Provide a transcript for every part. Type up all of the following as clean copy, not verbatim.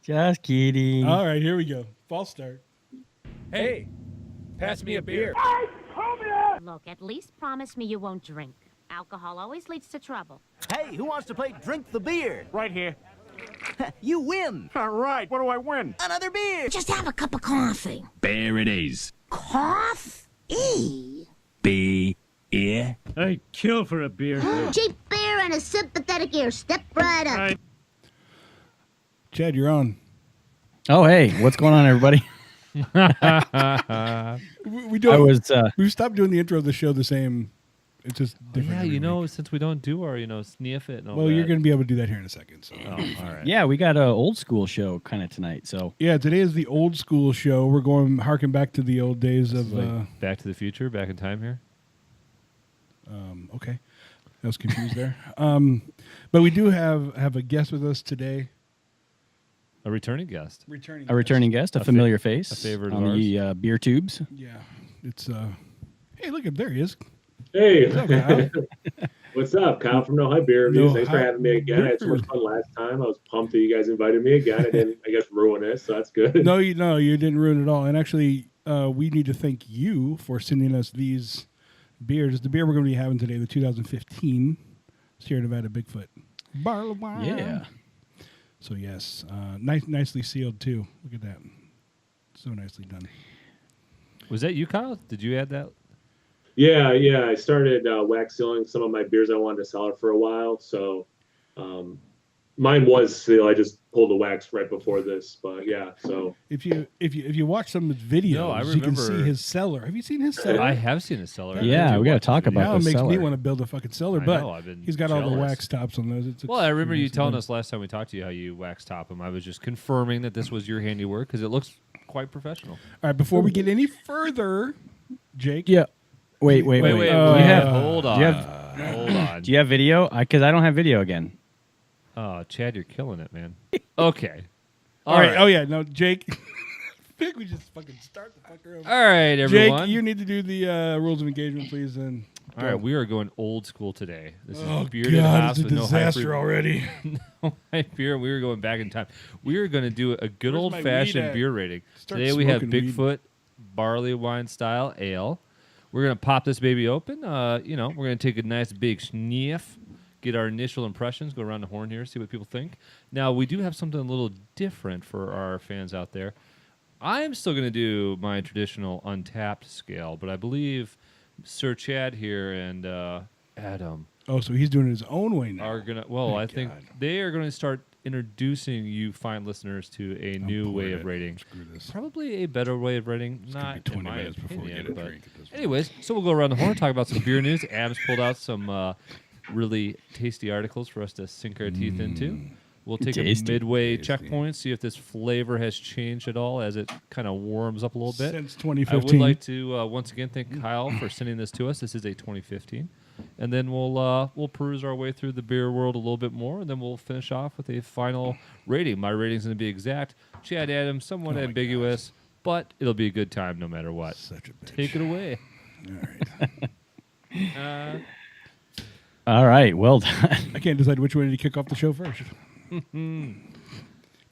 Just kidding. All right, here we go. False start. Hey, pass me a beer. Look, at least promise me you won't drink. Alcohol always leads to trouble. Hey, who wants to play Drink the Beer? Right here. You win. All right, what do I win? Another beer. Just have a cup of coffee. There it is. Coffee? Beer. I'd kill for a beer. Cheap beer and a sympathetic ear. Step right up. Chad, you're on. Oh, hey, what's going on, everybody? We do. I was. We've stopped doing the intro of the show the same. It's just different. Yeah, every you know, week. since we don't do our, sniff it and all Well, that. you're going to be able to do that here in a second. So. Oh, all right. Yeah, we got an old school show kind of tonight. So Yeah, today is the old school show. We're going harking back to the old days This of. is like Back to the Future, back in time here. Okay, I was confused there. But we do have a guest with us today. A returning guest. a returning guest, a familiar face, a favorite of on the beer tubes. Yeah, it's. Hey, look up there he is. Hey, What's up, Kyle? what's up? Kyle from No Hype Beer Reviews. No Thanks for Hype having me again. I had so much fun last time. I was pumped that you guys invited me again. I didn't, I guess, ruin it, so that's good. No, you didn't ruin it all. And actually, we need to thank you for sending us these beers. The beer we're going to be having today, the 2015 Sierra Nevada BigFoot barley wine. Yeah. So yes, nicely sealed too. Look at that, so nicely done. Was that you, Kyle? Did you add that? Yeah. I started wax sealing some of my beers I wanted to sell for a while. So mine was sealed. I just pulled the wax right before this. But yeah, so If you watch some of his videos, No, I you can see remember- his cellar. Have you seen his cellar? I have seen a cellar. Yeah, we got to talk about Now it the makes me cellar. want to build a fucking cellar, I but know, I've been he's got all the jealous. wax tops on those. Well, I remember you telling done. us last time we talked to you how you wax top them. I was just confirming that this was your handiwork because it looks quite professional. All right, before we get any further, Jake. Yeah. Wait. Wait, Do you have hold on. do you Hold on. Do you have video? Because I don't have video again. Oh, Chad, you're killing it, man. Okay. All right. Oh yeah, no, Jake. I think we just fucking start the fucker over. All right, everyone. Jake, you need to do the rules of engagement, please. And All right, we are going old school today. This is oh bearded god, hops it's a with no disaster already. no hype beer. We are going back in time. We are going to do a good Where's old my weed fashioned at? beer rating. Start Today we have smoking weed. BigFoot barley wine style ale. We're going to pop this baby open. We're going to take a nice big sniff, get our initial impressions, go around the horn here, see what people think. Now, we do have something a little different for our fans out there. I am still going to do my traditional untapped scale, but I believe Sir Chad here and Adam Oh, so he's doing it his own way now. are going to, well, I think God. they are going to start introducing you fine listeners to a new way of rating. Screw this. Probably a better way of rating, It's gonna not be 20 in my minutes before we opinion, get a but drink at this point. anyways, so we'll go around the horn, talk about some beer news. Adam's pulled out some really tasty articles for us to sink our teeth into. We'll take Tasty. a midway Tasty. checkpoint, see if this flavor has changed at all as it kind of warms up a little bit. Since I would 2015. like to once again thank Kyle for sending this to us. This is a 2015, and then we'll peruse our way through the beer world a little bit more, and then we'll finish off with a final rating. My rating's going to be exact. Chad Adams, somewhat Oh my ambiguous, but it'll be a good time no matter what. Such a bitch. Take it away. All right. All right. Well done. I can't decide which way to kick off the show first.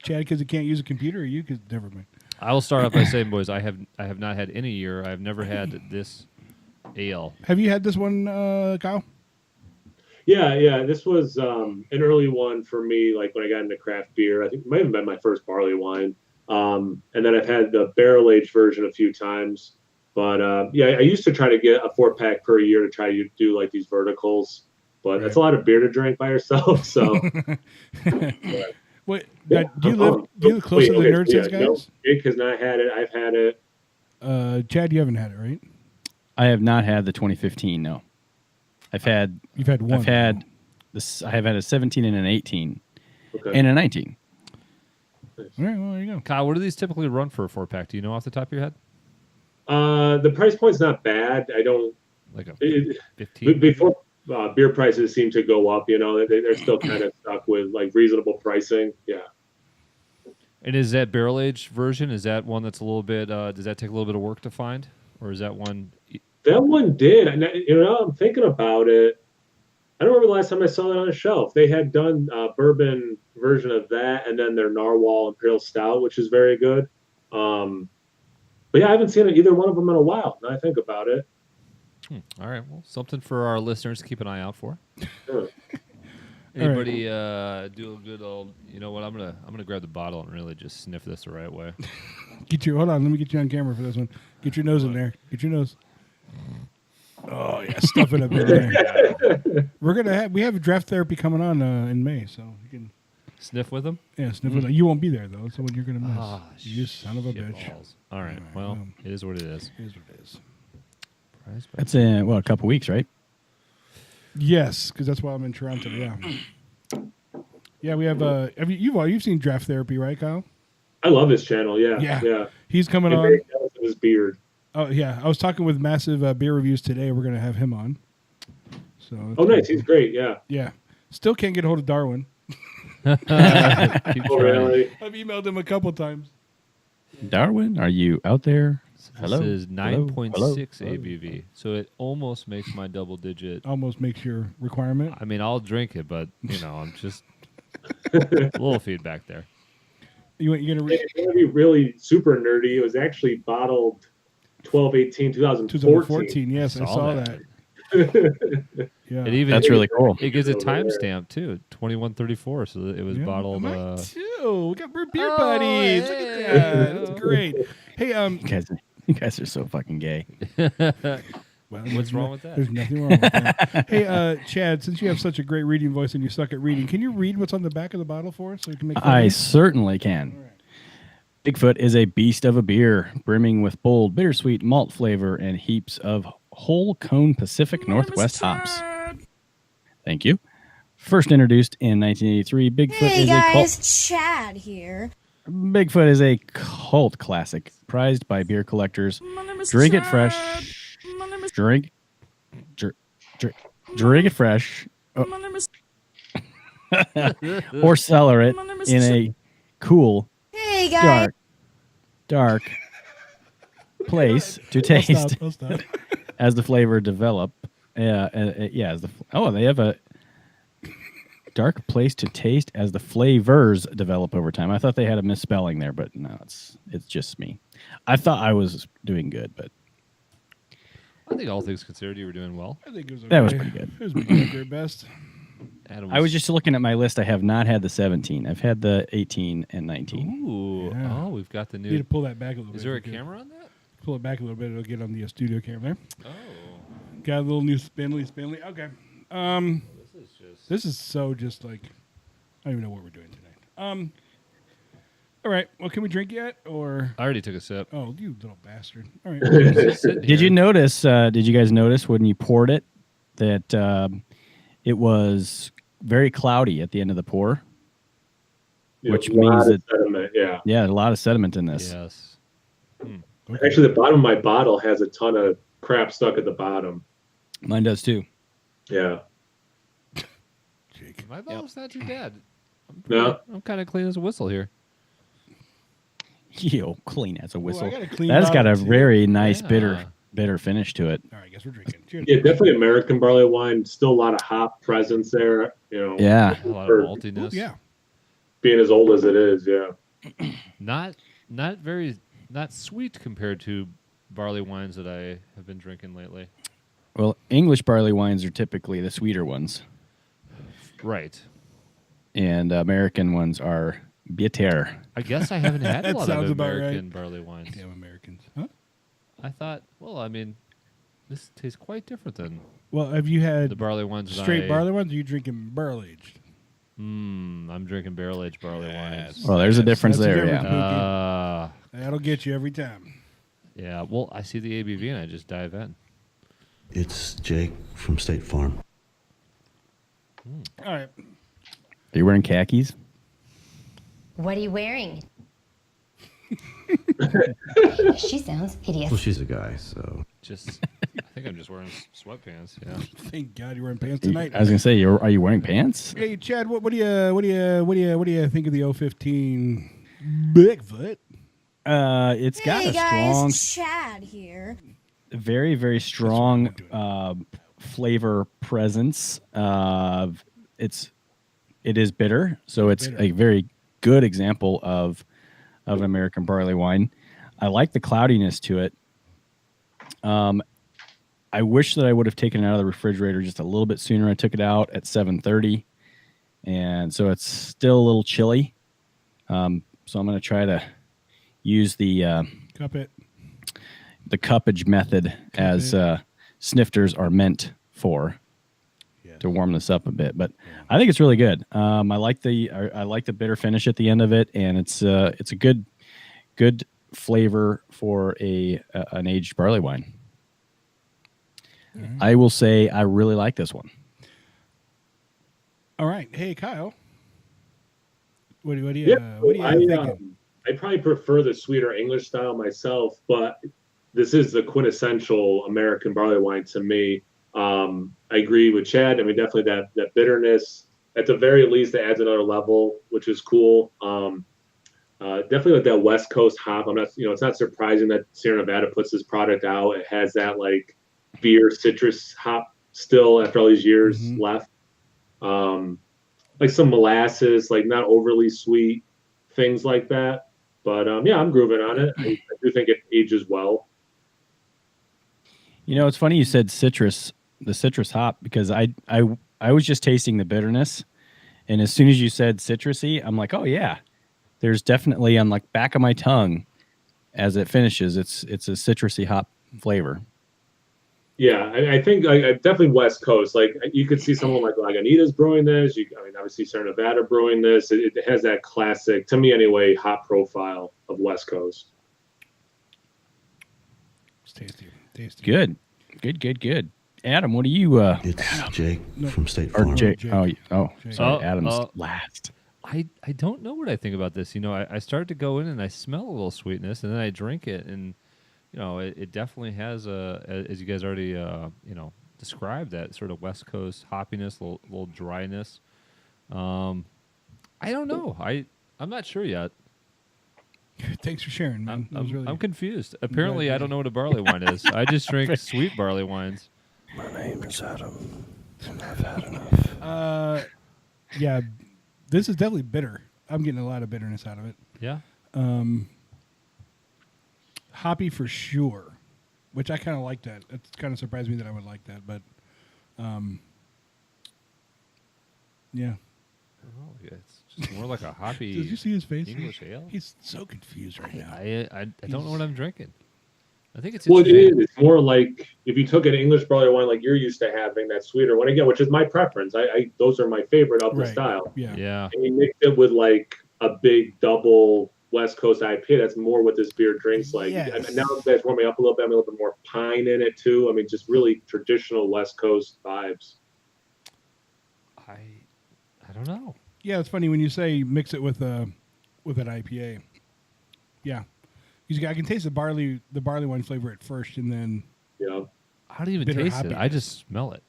Chad, because he can't use a computer, or you? Because never mind. I will start off by saying, boys, I have not had any year. I have never had this ale. Have you had this one, Kyle? yeah. This was an early one for me. Like when I got into craft beer, I think it might have been my first barley wine. And then I've had the barrel aged version a few times. But I used to try to get a 4-pack per year to try to do like these verticals. But that's a lot of beer to drink by yourself. So. Wait, Yeah, do you live close to the Nerd Sense guys? No, Jake has not had it. I've had it. Chad, you haven't had it, right? I have not had the 2015. No, I've had. You've had one. I've had this. I have had a 17 and an 18 Okay. and a 19. All right, well, there you go. Kyle, what do these typically run for a 4-pack? Do you know off the top of your head? The price point's not bad. I don't. Like a It, 15? before beer prices seem to go up, they're still kind of stuck with like reasonable pricing. Yeah. And is that barrel aged version? Is that one that's a little bit? Does that take a little bit of work to find, or is that one? That one did. And I'm thinking about it. I don't remember the last time I saw it on a shelf. They had done bourbon version of that, and then their Narwhal Imperial Stout, which is very good. But yeah, I haven't seen either one of them in a while. Now I think about it. All right. Well, something for our listeners to keep an eye out for. Sure. Anybody do a good old? You know what? I'm gonna grab the bottle and really just sniff this the right way. Hold on. Let me get you on camera for this one. Get your nose in there. Get your nose. Oh yeah, stuff it up in there. We have draft therapy coming on in May, so you can Sniff with them. sniff it. You won't be there though. That's the one you're gonna miss. Ah, You son of a shit bitch. balls. All right. Well, it is what it is. Here's what it is. Prize by- That's in a couple weeks, right? Yes, because that's why I'm in Toronto. Yeah. Yeah, we have. You've seen draft therapy, right, Kyle? I love his channel. Yeah, Yeah. yeah. He's coming And on. very jealous of his beard. Oh yeah, I was talking with Massive Beer Reviews today. We're gonna have him on. So. Oh, nice. He's great. Yeah. Yeah. Still can't get a hold of Darwin. Keep Oh, trying. really? I've emailed him a couple times. Darwin, are you out there? Hello? This is Hello? 9.6 Hello? ABV, so it almost makes my double digit. Almost makes your requirement. I mean, I'll drink it, but I'm just a little feedback there. You're gonna read It's going to be really super nerdy. It was actually bottled 12/18/2014. 2014. Yes, I Saw saw that. that. Yeah. It even That's really cool. It gives a Over there. timestamp too, 2134. So it was Yeah. bottled. Mine too. We got beer Oh, buddies. Look hey. at that. That's great. Hey, You guys are so fucking gay. well, What's wrong with that? There's nothing wrong with that. Hey, Chad, since you have such a great reading voice and you suck at reading, can you read what's on the back of the bottle for us so we can make fun I of it? certainly can. BigFoot is a beast of a beer, brimming with bold, bittersweet malt flavor and heaps of whole cone Pacific Northwest hops. Thank you. First introduced in 1983, Chad here. Bigfoot is a cult classic, prized by beer collectors. Drink it fresh. Drink it fresh. Or cellar it in a cool, Hey guys. dark place to taste I'll stop. as the flavor develop. They have a dark place to taste as the flavors develop over time. I thought they had a misspelling there, but no, it's just me. I thought I was doing good, but I think all things considered, you were doing well. I think it was okay. that was pretty good. It was mediocre at best. Adam I was just looking at my list. I have not had the 17. I've had the 18 and 19. Ooh. Yeah. Oh, we've got the You need to new. pull that back a little bit. Is there a if you could. camera on that? Pull it back a little bit. It'll get on the studio camera there. Oh. Got a little new spindly. Okay. This is just. This is so just like I don't even know what we're doing tonight. All right. Well, can we drink yet? Or I already took a sip. oh, you little bastard. All right. Just sitting Did here. you notice? Did you guys notice when you poured it that it was very cloudy at the end of the pour? Which a lot means of that- sediment, yeah. Yeah, a lot of sediment in this. Yes. Actually, the bottom of my bottle has a ton of crap stuck at the bottom. Mine does too. Yeah. Jake. My bottle's not too bad. No. I'm kind of clean as a whistle here. Yo, clean as a whistle. got a clean That's got a bottle, too. very nice Yeah. bitter finish to it. All right. I guess we're drinking. Cheers. Yeah, definitely American barley wine. Still a lot of hop presence there. Yeah. A lot For of maltiness. Yeah. being as old as it is. Yeah. Not sweet compared to barley wines that I have been drinking lately. Well, English barley wines are typically the sweeter ones, Right. and American ones are bitter. I guess I haven't had a That lot sounds of about American right. barley wines. Damn Americans. Huh? I thought, well, I mean, this tastes quite different than Well, have you the had barley wines. straight barley ones? Or are you drinking barrel aged? I'm drinking barrel aged barley wines. Well, there's a difference That's a there. difference. Yeah. That'll get you every time. Yeah. Well, I see the ABV and I just dive in. It's Jake from State Farm. All right. Are you wearing khakis? What are you wearing? She sounds hideous. Well, she's a guy, so. Just, I think I'm just wearing sweatpants. Yeah. Thank God you're wearing pants tonight. I was gonna say, are you wearing pants? Hey Chad, what do you think of the 015 Bigfoot? It's got a strong, Chad here. very very strong flavor presence. It's it is bitter, so it's Bitter. a very good example of an American barley wine. I like the cloudiness to it. I wish that I would have taken it out of the refrigerator just a little bit sooner. I took it out at 7:30, and so it's still a little chilly. So I'm going to try to use the Cup it. cuppage method as snifters are meant for, to warm this up a bit. But I think it's really good. I like the bitter finish at the end of it, and it's a good flavor for an aged barley wine. I will say I really like this one. All right. Hey, Kyle. What do you thinking? I probably prefer the sweeter English style myself, but this is the quintessential American barley wine to me. I agree with Chad. I mean, definitely that bitterness. At the very least, it adds another level, which is cool. Definitely like that West Coast hop. It's not surprising that Sierra Nevada puts this product out. It has that like beer citrus hop still after all these years left. Like some molasses, like not overly sweet, things like that. But I'm grooving on it. I do think it ages well. It's funny you said the citrus hop, because I was just tasting the bitterness, and as soon as you said citrusy, I'm like, oh yeah, there's definitely on like back of my tongue as it finishes, it's a citrusy hop flavor. Yeah, I think definitely West Coast. Like you could see someone like Lagunitas brewing this. Obviously Sierra Nevada brewing this. It has that classic, to me anyway, hop profile of West Coast. It's tasty. Good. Adam, what do you? It's Jake from State Farm. Jake. Jake. Sorry, Adam's Oh. last. I don't know what I think about this. I start to go in and I smell a little sweetness, and then I drink it, and it definitely has as you guys already described, that sort of West Coast hoppiness, little dryness. I don't know. I'm not sure yet. Thanks for sharing, man. I'm confused. Apparently, I don't know what a barley wine is. I just drink sweet barley wines. My name is Adam, and I've had enough. Yeah, this is definitely bitter. I'm getting a lot of bitterness out of it. Yeah. Hoppy for sure, which I kind of like that. It kind of surprised me that I would like that, but yeah. Oh, yeah, it's just more like a hoppy. Did you see his face? English ale? He's so confused right now. I don't know what I'm drinking. I think it's Well, it interesting. is. It's more like if you took an English barley wine like you're used to having, that sweeter one again, which is my preference. Those are my favorite of the style. Yeah. Yeah. And you mix it with like a big double West Coast IPA. That's more what this beer drinks like. Yes. And now that's warming up a little bit. I'm a little bit more pine in it too. I mean, just really traditional West Coast vibes. I don't know. Yeah, it's funny when you say mix it with an IPA. Yeah, because I can taste the barley wine flavor at first, and then How do you even bitter taste it? I hoppiness. just smell it,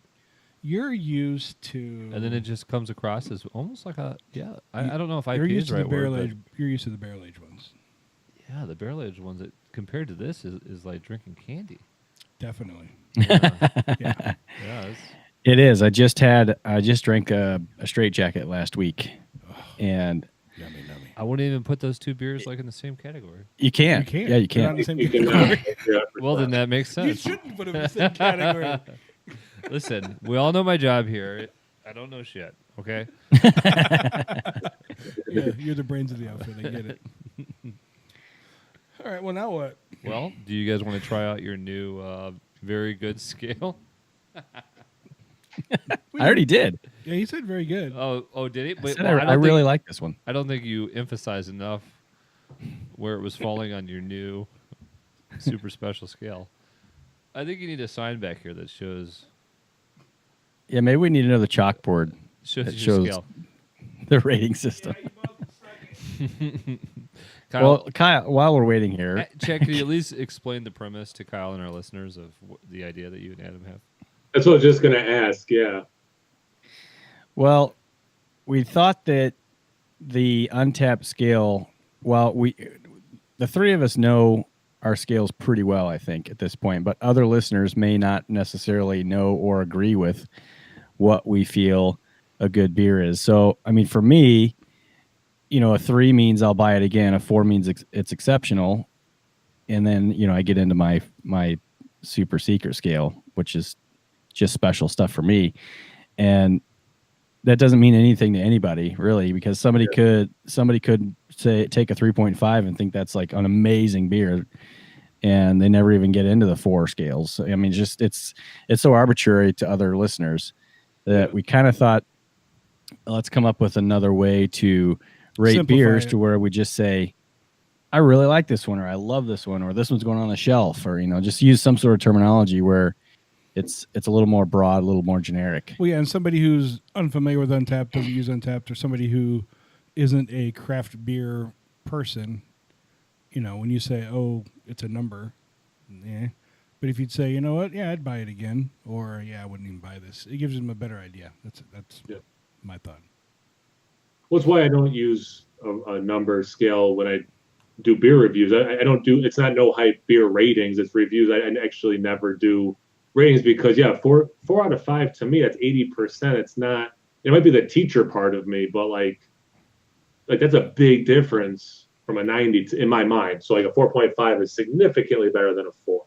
you're used to. and then it just comes across as almost like a I don't know if You're IPA used is to the right the barrel word. aged. You're used to the barrel aged ones. But yeah, the barrel aged ones that compared to this is like drinking candy. Definitely. Yeah, it's, It is. I just drank a straight jacket last week, and Yummy. I wouldn't even put those two beers like in the same category. you can. You can. Yeah, you They're not in can. the same You can, category. Well, then that makes You sense. shouldn't put them in the same category. Listen, we all know my job here. I don't know shit. Okay. Yeah, you're the brains of the outfit. I get it. All right. Well, now what? Well, do you guys want to try out your new very good scale? I already did. Yeah, he said very good. Oh, did he? I, But said well, I really like this one. I don't think you emphasized enough where it was falling on your new super special scale. I think you need a sign back here that shows Yeah, maybe we need another chalkboard that your shows scale. the rating system. Kyle, Well, Kyle, while we're waiting here, Chad, can you at least explain the premise to Kyle and our listeners of the idea that you and Adam have? That's what I was just going to ask. Yeah. well, we thought that the untapped scale, the three of us know our scales pretty well, I think, at this point, but other listeners may not necessarily know or agree with what we feel a good beer is. So, I mean, for me, a 3 means I'll buy it again. A 4 means it's exceptional. And then, I get into my super secret scale, which is just special stuff for me. And that doesn't mean anything to anybody really, because somebody could say take a 3.5 and think that's like an amazing beer, and they never even get into the 4 scales. I mean, just it's so arbitrary to other listeners that we kind of thought, let's come up with another way to rate Simplify beers it. to where we just say, I really like this one, or I love this one, or this one's going on the shelf, or just use some sort of terminology where it's a little more broad, a little more generic. Well, yeah, and somebody who's unfamiliar with Untapped, doesn't use Untapped, or somebody who isn't a craft beer person, when you say, "Oh, it's a number," yeah. But if you'd say, "You know what? Yeah, I'd buy it again," or "Yeah, I wouldn't even buy this," it gives them a better idea. That's my thought. Well, it's why I don't use a number scale when I do beer reviews. I don't do. It's not no hype beer ratings. It's reviews. I actually never do ratings because 4 out of 5 to me, that's 80%. It's not. It might be the teacher part of me, but like that's a big difference from a 90 in my mind. So like a 4.5 is significantly better than a 4.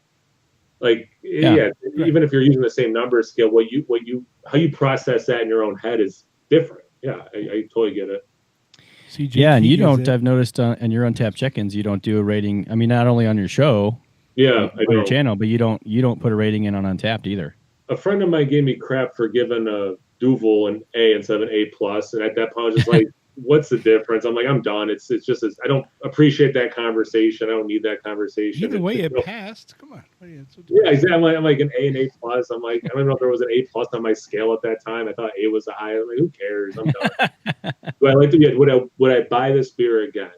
Like even if you're using the same number scale, how you process that in your own head is different. Yeah, I totally get it. Yeah, and you don't. I've noticed in your Untapped check-ins, you don't do a rating. I mean, not only on your show, on your channel, but you don't put a rating in on Untapped either. A friend of mine gave me crap for giving a Duvel an A instead of an A+, and at that point, I was just like, "What's the difference?" I'm like, "I'm done." It's just I don't appreciate that conversation. I don't need that conversation. Either way, it passed. Come on. Yeah, exactly. I'm like an A and A+. I'm like, I don't know if there was an A+ on my scale at that time. I thought A was a high. I'm like, who cares? I'm done. But I like to get would I buy this beer again?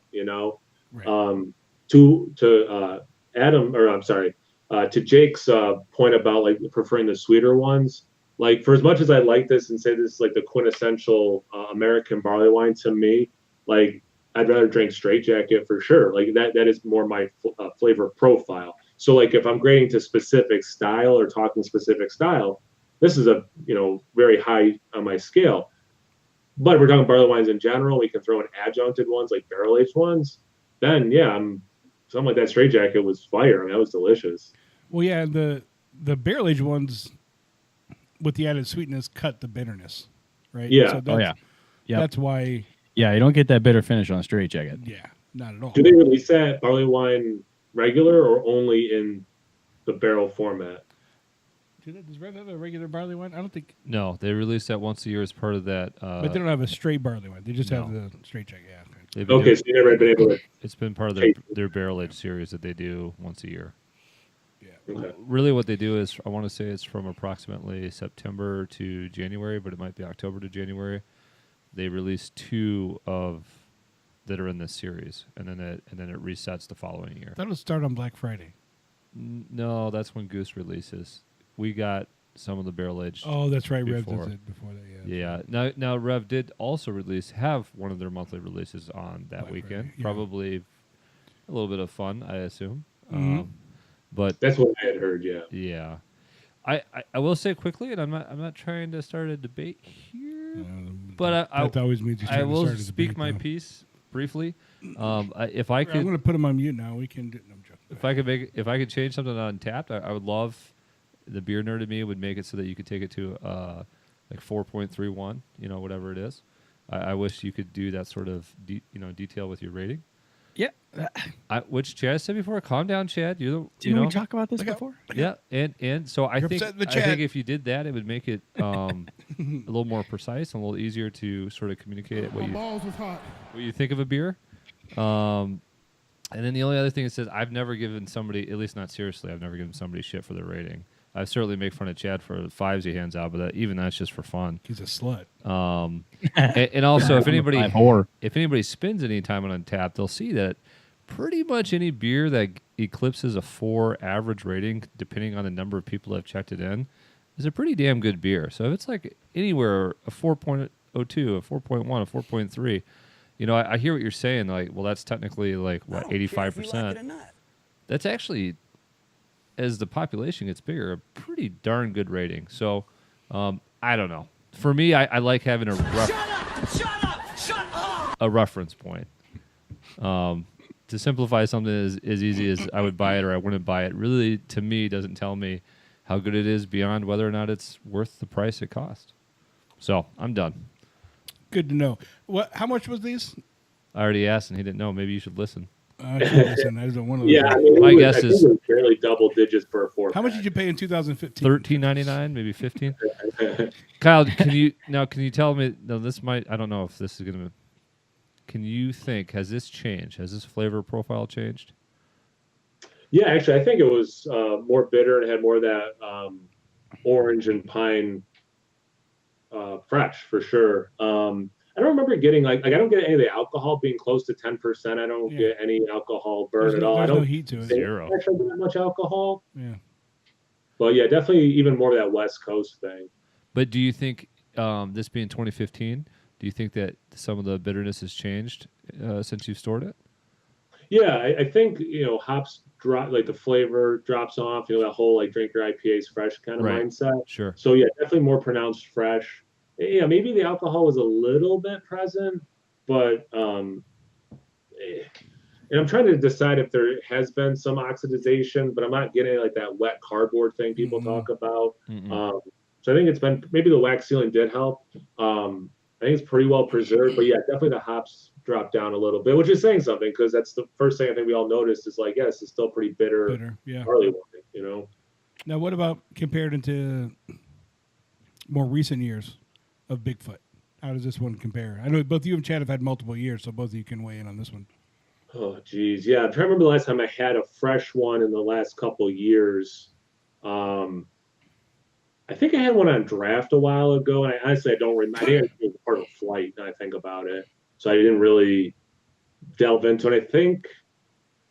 Right. To Adam, or I'm sorry, to Jake's point about like preferring the sweeter ones. Like for as much as I like this and say this is like the quintessential American barley wine to me, like I'd rather drink Straight Jacket for sure. Like that is more my flavor profile. So like if I'm grading to specific style or talking specific style, this is a very high on my scale. But if we're talking barley wines in general, we can throw in adjuncted ones like barrel aged ones. Then something like that Straight Jacket was fire. I mean, that was delicious. Well, yeah, the barrel aged ones with the added sweetness cut the bitterness, right? Yeah. So that's why. Yeah, you don't get that bitter finish on a Straight Jacket. Yeah, not at all. Do they release that barley wine regular or only in the barrel format? Does Rev have a regular barley wine? I don't think. No, they release that once a year as part of that. But they don't have a straight barley wine. They just have the Straight Jacket. Yeah. Okay, so you never been able to. It's been part of their barrel aged series that they do once a year. Yeah. Okay. Really, what they do is, I want to say it's from approximately September to January, but it might be October to January. They release 2 that are in this series, and then it resets the following year. That'll start on Black Friday. No, that's when Goose releases. We got some of the barrel aged. Oh, that's right. before. Rev does it before that. Yeah. Yeah. Now Rev did also have one of their monthly releases on that Black weekend. Friday, yeah. Probably a little bit of fun, I assume. Mhm. But That's what I had heard. Yeah. yeah, I will say quickly, and I'm not trying to start a debate here, but that always means you're I trying to will start a speak debate, my though. piece briefly. If I I'm could, going to put him on mute now. We can do. No, I'm joking. if I could change something on Untapped, I would love. The beer nerd in me would make it so that you could take it to like 4.31, whatever it is. I wish you could do that sort of detail with your rating. Yeah. Which Chad said before. Calm down, Chad. Didn't we talk about this before? Yeah, and so I think if you did that, it would make it a little more precise and a little easier to sort of communicate what you think of a beer. And then the only other thing it says, I've never given somebody, at least not seriously, I've never given somebody shit for their rating. I certainly make fun of Chad for the 5s he hands out, but even that's just for fun. He's a slut. And also, if anybody spends any time on Untapped, they'll see that pretty much any beer that eclipses a 4 average rating, depending on the number of people that have checked it in, is a pretty damn good beer. So if it's like anywhere a 4.02, a 4.1, a 4.3, I hear what you're saying. Like, well, that's technically like what 85%. That's actually, as the population gets bigger, a pretty darn good rating. So I don't know. for me, I like having a reference point. To simplify something as easy as I would buy it or I wouldn't buy it, really, to me, doesn't tell me how good it is beyond whether or not it's worth the price it cost. So I'm done. Good to know. How much was these? I already asked and he didn't know. Maybe you should listen. I should listen. I don't want to. Yeah, I mean, My guess I think is- it was barely double digits for a 4-pack. How much did you pay in 2015? $13.99, maybe $15. Kyle, can you tell me? No, this might. I don't know if this is gonna. Can you think? Has this changed? Has this flavor profile changed? Yeah, actually, I think it was more bitter and had more of that orange and pine fresh for sure. I don't remember getting like I don't get any of the alcohol being close to 10%. I don't get any alcohol burn at all. I There's don't no heat to it. Zero. actually get that much alcohol. Yeah. But yeah, definitely even more of that West Coast thing. But do you think this being 2015? Do you think that some of the bitterness has changed since you've stored it? Yeah, I think hops drop, like the flavor drops off. That whole like drink your IPAs fresh kind of Right. mindset. Sure. So yeah, definitely more pronounced fresh. Yeah, maybe the alcohol was a little bit present, but and I'm trying to decide if there has been some oxidization, but I'm not getting like that wet cardboard thing people talk about. So I think it's been maybe the wax sealing did help. I think it's pretty well preserved, but yeah, definitely the hops dropped down a little bit, which is saying something because that's the first thing I think we all noticed is like, yes, it's still pretty bitter, yeah. barley wine, Now, what about compared into more recent years of Bigfoot? How does this one compare? I know both you and Chad have had multiple years, so both of you can weigh in on this one. Oh, geez. Yeah, I'm trying to remember the last time I had a fresh one in the last couple of years. I think I had one on draft a while ago, and I don't remember. I think it was part of a flight, now I think about it. So I didn't really delve into it. I think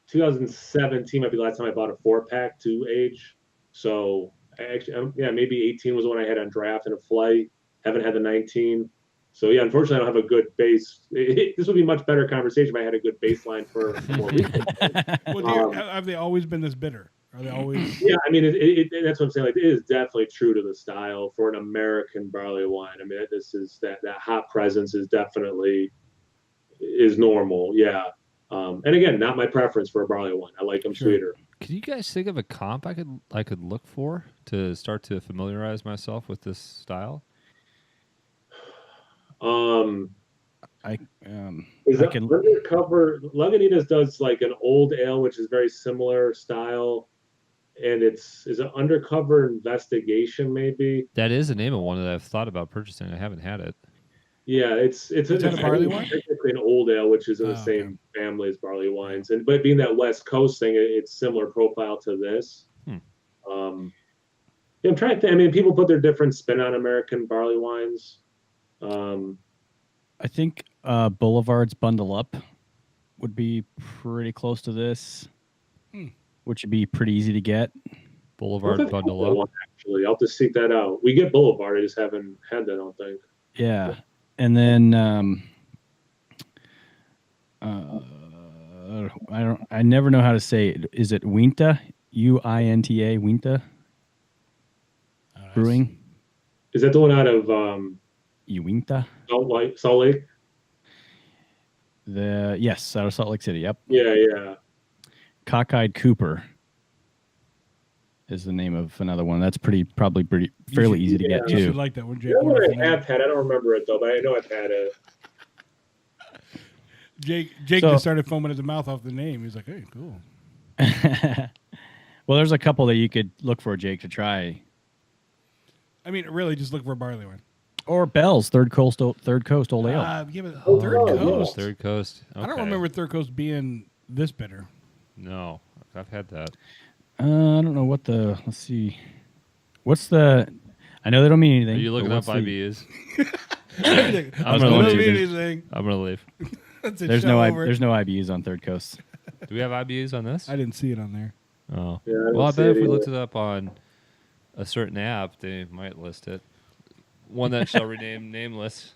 2017 might be the last time I bought a 4-pack to age. So actually, maybe 18 was the one I had on draft in a flight. Haven't had the 19. So yeah, unfortunately, I don't have a good base. This would be a much better conversation if I had a good baseline for more Well, have they always been this bitter? Are they always? Yeah, I mean, that's what I'm saying. Like, it is definitely true to the style for an American barley wine. I mean, this is that hop presence is definitely normal. Yeah, and again, not my preference for a barley wine. I like them sweeter. Can you guys think of a comp I could look for to start to familiarize myself with this style? Undercover Lagunitas does like an old ale, which is very similar style, and is an Undercover Investigation maybe. That is the name of one that I've thought about purchasing. I haven't had it. Yeah, it's a barley wine? Technically an old ale, which is in the same family as barley wines, but being that West Coast thing, it's similar profile to this. I'm trying to think. I mean, people put their different spin on American barley wines. I think Boulevard's Bundle Up would be pretty close to this, which would be pretty easy to get. Boulevard Bundle Up. Actually, I'll have to seek that out. We get Boulevard. I just haven't had that, I don't think. Yeah. And then I never know how to say it. Is it Uinta? Uinta? Uinta? Brewing? Is that the one out of Uinta? Salt Lake? Yes, out of Salt Lake City. Yep. Yeah. Cockeyed Cooper is the name of another one. That's probably fairly easy to get You too. should like that one, Jake. That one I have had. I don't remember it though, but I know I've had it. Jake just started foaming at the mouth off the name. He's like, "Hey, cool." Well, there's a couple that you could look for, Jake, to try. I mean, really, just look for a barley wine. Or Bell's Third Coast Old Ale. Yeah, but Third Coast. Third Coast. Okay. I don't remember Third Coast being this bitter. No, I've had that. I don't know what let's see. What's the, I know they don't mean anything. Are you looking up what's IBUs? I'm gonna leave. I'm gonna leave. There's no IBUs on Third Coast. Do we have IBUs on this? I didn't see it on there. Oh. Yeah, Well, I bet if we looked it up on a certain app, they might list it. One that shall remain nameless.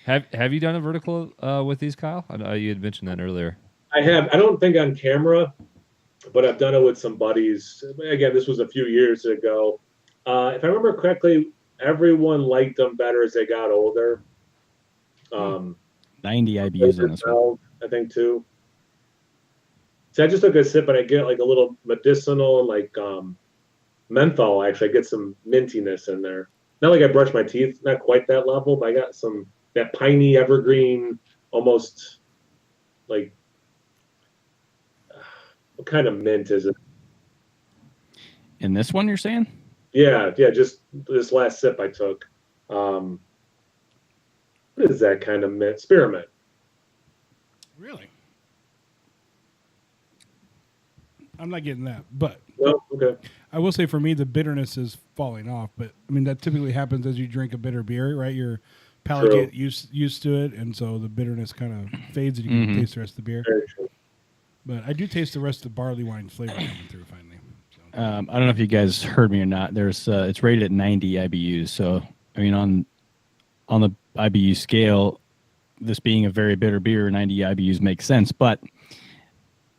Have you done a vertical with these, Kyle? I know you had mentioned that earlier. I have. I don't think on camera. but I've done it with some buddies. Again, this was a few years ago. If I remember correctly, everyone liked them better as they got older. 90 IBUs in this one. I think too. So I just took a sip and I get like a little medicinal and like menthol. Actually, I get some mintiness in there. Not like I brush my teeth, not quite that level, but I got some that piney evergreen, almost like what kind of mint is it? In this one, you're saying? Yeah, just this last sip I took. What is that kind of mint? Spearmint. Really? I'm not getting that, but well, okay. I will say for me the bitterness is falling off. But I mean that typically happens as you drink a bitter beer, right? Your palate get used to it, and so the bitterness kind of fades, and you can taste the rest of the beer. Very true. But I do taste the rest of the barley wine flavor coming through finally. So. I don't know if you guys heard me or not. There's it's rated at 90 IBUs. So I mean on the IBU scale, this being a very bitter beer, 90 IBUs makes sense. But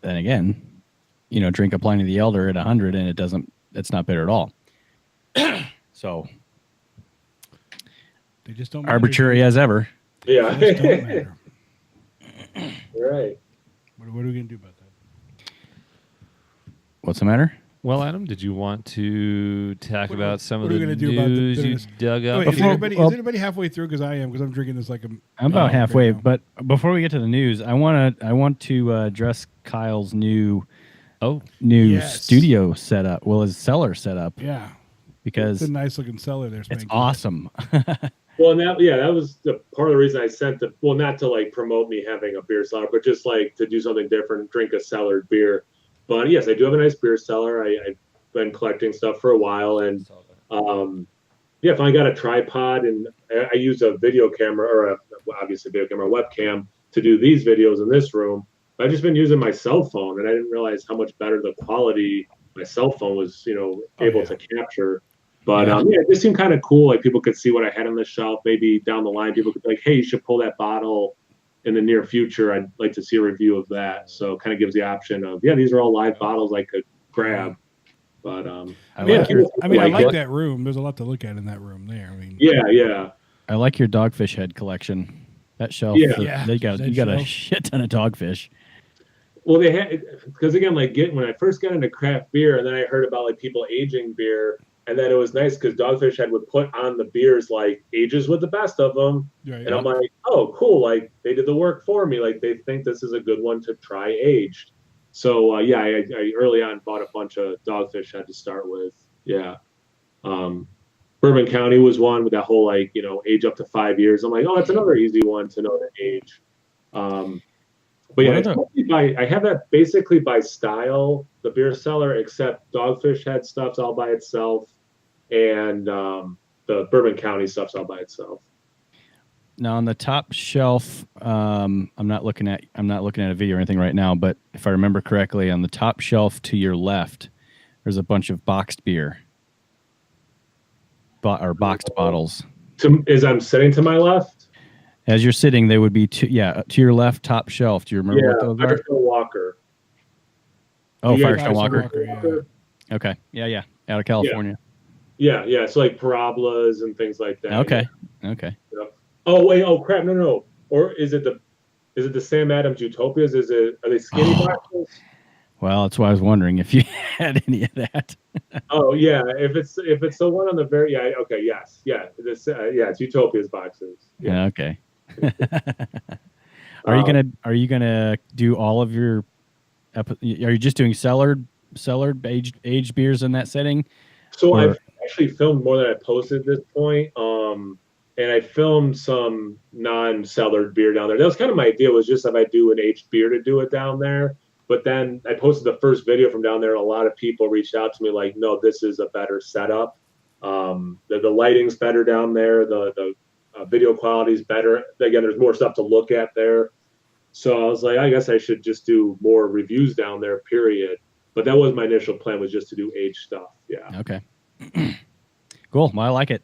then again, drink a Pliny the Elder at 100 and it's not bitter at all. So they just don't arbitrary as ever. Yeah. They just don't matter. Right. What are we going to do about that? What's the matter? Well, Adam, did you want to talk about some of the do about the news you bitterness? dug up? Wait, is anybody halfway through? Because I am, because I'm drinking this like I'm about halfway. right now. But before we get to the news, I want to address Kyle's new studio setup. Well, his cellar setup. Yeah, because it's a nice looking cellar there. It's awesome. Well, and that was the part of the reason I sent not to like promote me having a beer cellar, but just like to do something different, drink a cellared beer. But yes, I do have a nice beer cellar. I've been collecting stuff for a while, and finally got a tripod, and I use a video camera obviously video camera webcam to do these videos in this room. I've just been using my cell phone, and I didn't realize how much better the quality my cell phone was, able to capture. But it just seemed kind of cool. Like people could see what I had on the shelf. Maybe down the line, people could be like, "Hey, you should pull that bottle in the near future. I'd like to see a review of that." So it kind of gives the option of, these are all live bottles I could grab. But I like that room. There's a lot to look at in that room there. I mean, yeah. I like your dogfish head collection. That shelf, you got a shit ton of dogfish. Well, they had, because again, like when I first got into craft beer, and then I heard about like people aging beer, and then it was nice because Dogfish Head would put on the beers like ages with the best of them, and I'm like, oh, cool, like they did the work for me, like they think this is a good one to try aged. So I early on bought a bunch of Dogfish Head to start with. Bourbon County was one with that whole like age up to 5 years. I'm like, oh, that's another easy one to know the age. But I have that basically by style, the beer cellar, except Dogfish Head stuff's all by itself, and the Bourbon County stuff's all by itself. Now on the top shelf, I'm not looking at a video or anything right now, but if I remember correctly, on the top shelf to your left, there's a bunch of boxed beer, or boxed bottles. As I'm sitting to my left. As you're sitting, they would be to your left, top shelf. Do you remember what those are? Firestone Walker. Oh, Firestone Walker. Okay. Yeah. Out of California. Yeah. So like Parabolas and things like that. Okay. Yeah. Okay. Oh wait. Oh crap. No. Or is it the Sam Adams Utopias? Are they skinny boxes? Well, that's why I was wondering if you had any of that. Oh yeah. If it's the one on the very okay. Yes. Yeah. It's Utopia's boxes. Yeah. Okay. Are you gonna do all of your? Are you just doing cellared aged beers in that setting? So I've actually filmed more than I posted at this point. And I filmed some non-cellared beer down there. That was kind of my idea, was just if I do an aged beer to do it down there. But then I posted the first video from down there, and a lot of people reached out to me like, no, this is a better setup. The lighting's better down there. The video quality is better. Again, there's more stuff to look at there. So I was like, I guess I should just do more reviews down there, period. But that was my initial plan, was just to do age stuff. Yeah. Okay. Cool. Well, I like it.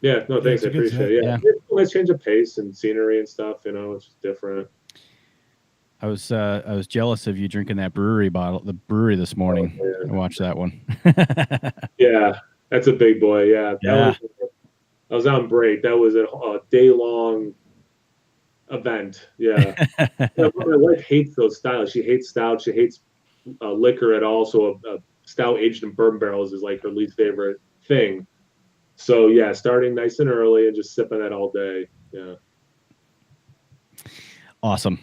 Yeah. No, thanks. I appreciate it. Yeah. It's a nice change of pace and scenery and stuff. It's just different. I was jealous of you drinking that the brewery this morning. Oh, yeah. I watched that one. Yeah, that's a big boy. Yeah, Yeah. I was on break. That was a day-long event. Yeah. Yeah, my wife hates those styles. She hates stout. She hates liquor at all. So a stout aged in bourbon barrels is like her least favorite thing. So yeah, starting nice and early and just sipping that all day. Yeah. Awesome.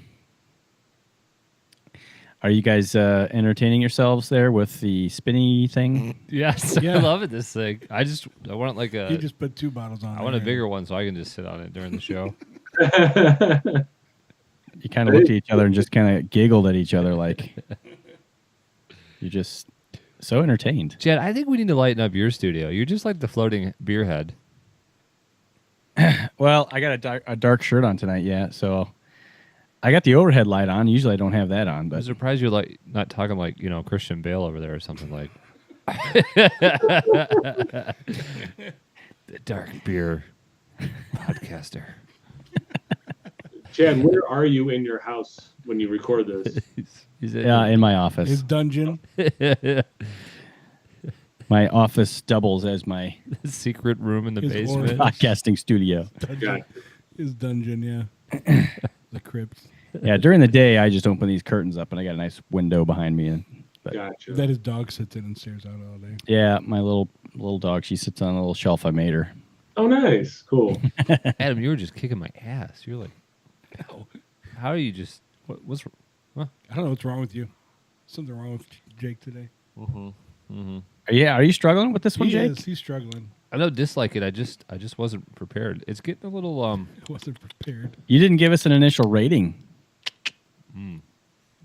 Are you guys entertaining yourselves there with the spinny thing? Yes, Yeah. I love it. This thing. I want like You just put 2 bottles on. I want a there. bigger one so I can just sit on it during the show. You kind of looked at each other and just kind of giggled at each other like you're just so entertained. Chad, I think we need to lighten up your studio. You're just like the floating beer head. Well, I got a dark shirt on tonight, yeah, so I got the overhead light on. Usually I don't have that on, I'm but surprised you're like not talking like Christian Bale over there or something like. The dark beer podcaster. Chad, where are you in your house when you record this? He's in my office. His dungeon. My office doubles as my secret room in the His basement. podcasting studio. Got His dungeon, yeah. The crypt. Yeah, during the day I just open these curtains up and I got a nice window behind me. Gotcha. That his dog sits in and stares out all day. Yeah, my little dog, she sits on a little shelf I made her. Oh, nice. Cool. Adam, you were just kicking my ass. You're like, how are you just? What's? Huh? I don't know what's wrong with you. Something wrong with Jake today. Are you struggling with this one, He Jake? is. He's struggling. I don't dislike it. I just wasn't prepared. It's getting a little Wasn't prepared. You didn't give us an initial rating.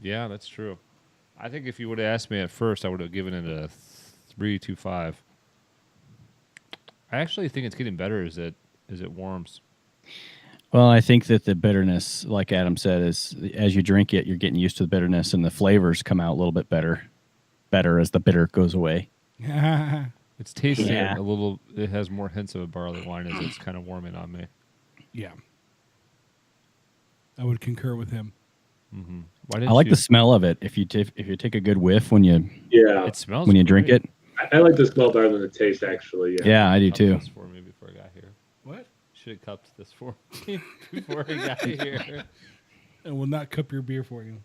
Yeah, that's true. I think if you would have asked me at first, I would have given it a 3.25. I actually think it's getting better as it warms. Well, I think that the bitterness, like Adam said, is as you drink it, you're getting used to the bitterness, and the flavors come out a little bit better as the bitter goes away. It's tasting Yeah. a little. It has more hints of a barley wine as it's kind of warming on me. Yeah. I would concur with him. Why didn't I like you? the smell of it. If you take a good whiff when you Yeah. It smells when you drink great. it. I like the smell better than the taste, actually. Yeah. Yeah, I do Cupped too. This for me before I got here. What? Should have cupped this for me before I got here. And will not cup your beer for you.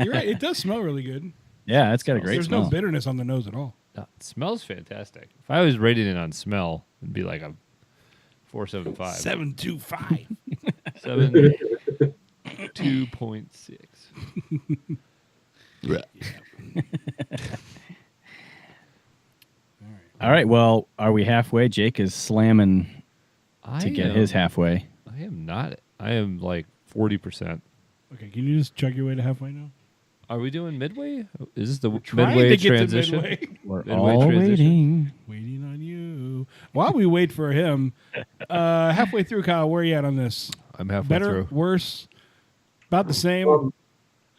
You're right. It does smell really good. Yeah, it's got a great There's smell. no bitterness on the nose at all. No, it smells fantastic. If I was rating it on smell, it'd be like a 4.75. 725. 2.6. All right. Well, are we halfway? Jake is slamming to get his halfway. I am not. I am like 40%. Okay, can you just chug your way to halfway now? Are we doing midway? Is this the Trying midway to get transition? to midway. We're Midway all transition. waiting. Waiting on you. While we wait for him, halfway through, Kyle, where are you at on this? I'm halfway Better, through. worse, about the same?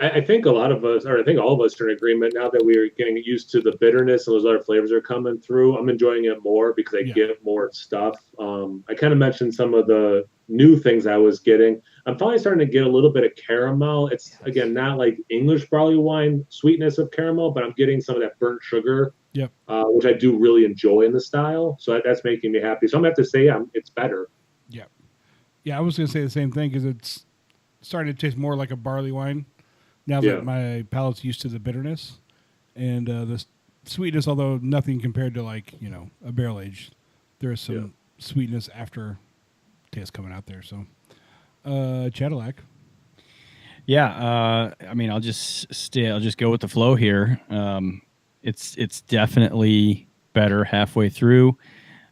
I think a lot of us, or I think all of us, are in agreement now that we are getting used to the bitterness and those other flavors are coming through. I'm enjoying it more because I get more stuff. I kind of mentioned some of the new things I was getting. I'm finally starting to get a little bit of caramel. It's, again, not like English barley wine sweetness of caramel, but I'm getting some of that burnt sugar, which I do really enjoy in the style. So that's making me happy. So I'm going to have to say it's better. Yeah. Yeah, I was going to say the same thing because it's starting to taste more like a barley wine now that my palate's used to the bitterness and the sweetness, although nothing compared to like, a barrel age. There is some sweetness after taste coming out there. So, Cadillac. Yeah, I mean, I'll just go with the flow here. It's definitely better halfway through,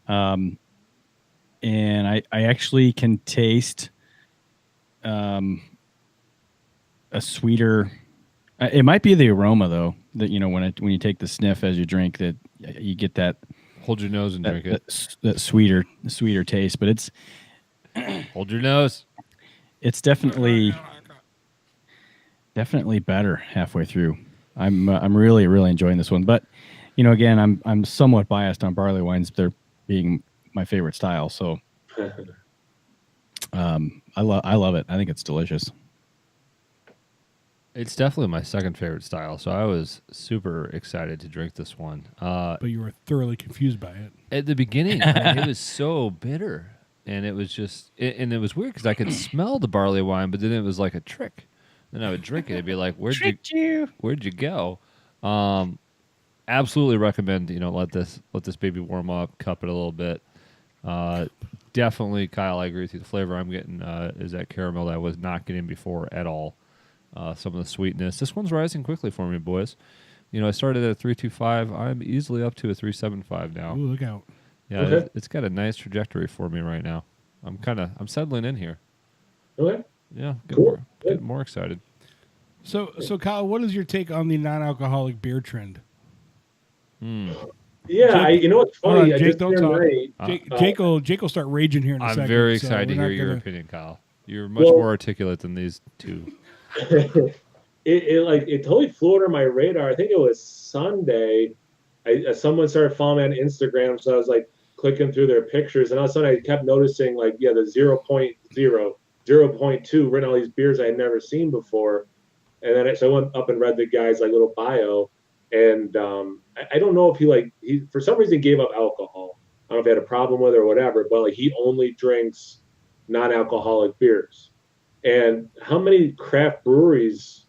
and I actually can taste a sweeter. It might be the aroma though. That when you take the sniff as you drink, that you get that. Hold your nose and drink it. That sweeter taste, but it's. Hold your nose. It's definitely better halfway through. I'm really enjoying this one, but again, I'm somewhat biased on barley wines. They're being my favorite style, so I love it. I think it's delicious. It's definitely my second favorite style, so I was super excited to drink this one. But you were thoroughly confused by it. At the beginning, man, it was so bitter, and it was just, and it was weird because I could smell the barley wine, but then it was like a trick. Then I would drink it, it'd be like, where'd you go? Absolutely recommend, let this baby warm up, cup it a little bit. Definitely, Kyle, I agree with you. The flavor I'm getting is that caramel that I was not getting before at all. Some of the sweetness. This one's rising quickly for me, boys. I started at a 3.25. I'm easily up to a 3.75 now. Ooh, look out. Yeah, Okay. it's got a nice trajectory for me right now. I'm settling in here. Okay. Yeah, Cool. getting more excited. So Kyle, what is your take on the non-alcoholic beer trend? Yeah, you know what's Hold funny? on, I Jake, just don't turned talk. right. Jake will start raging here in a I'm second. very so excited to we're hear not your gonna- opinion, Kyle. You're much Well- more articulate than these two. it totally flew under my radar. I think it was Sunday. Someone started following me on Instagram, so I was like clicking through their pictures, and all of a sudden I kept noticing the 0.0, 0.2 written all these beers I had never seen before, and then so I went up and read the guy's little bio, and I don't know if he for some reason gave up alcohol. I don't know if he had a problem with it or whatever, but he only drinks non-alcoholic beers. And how many craft breweries,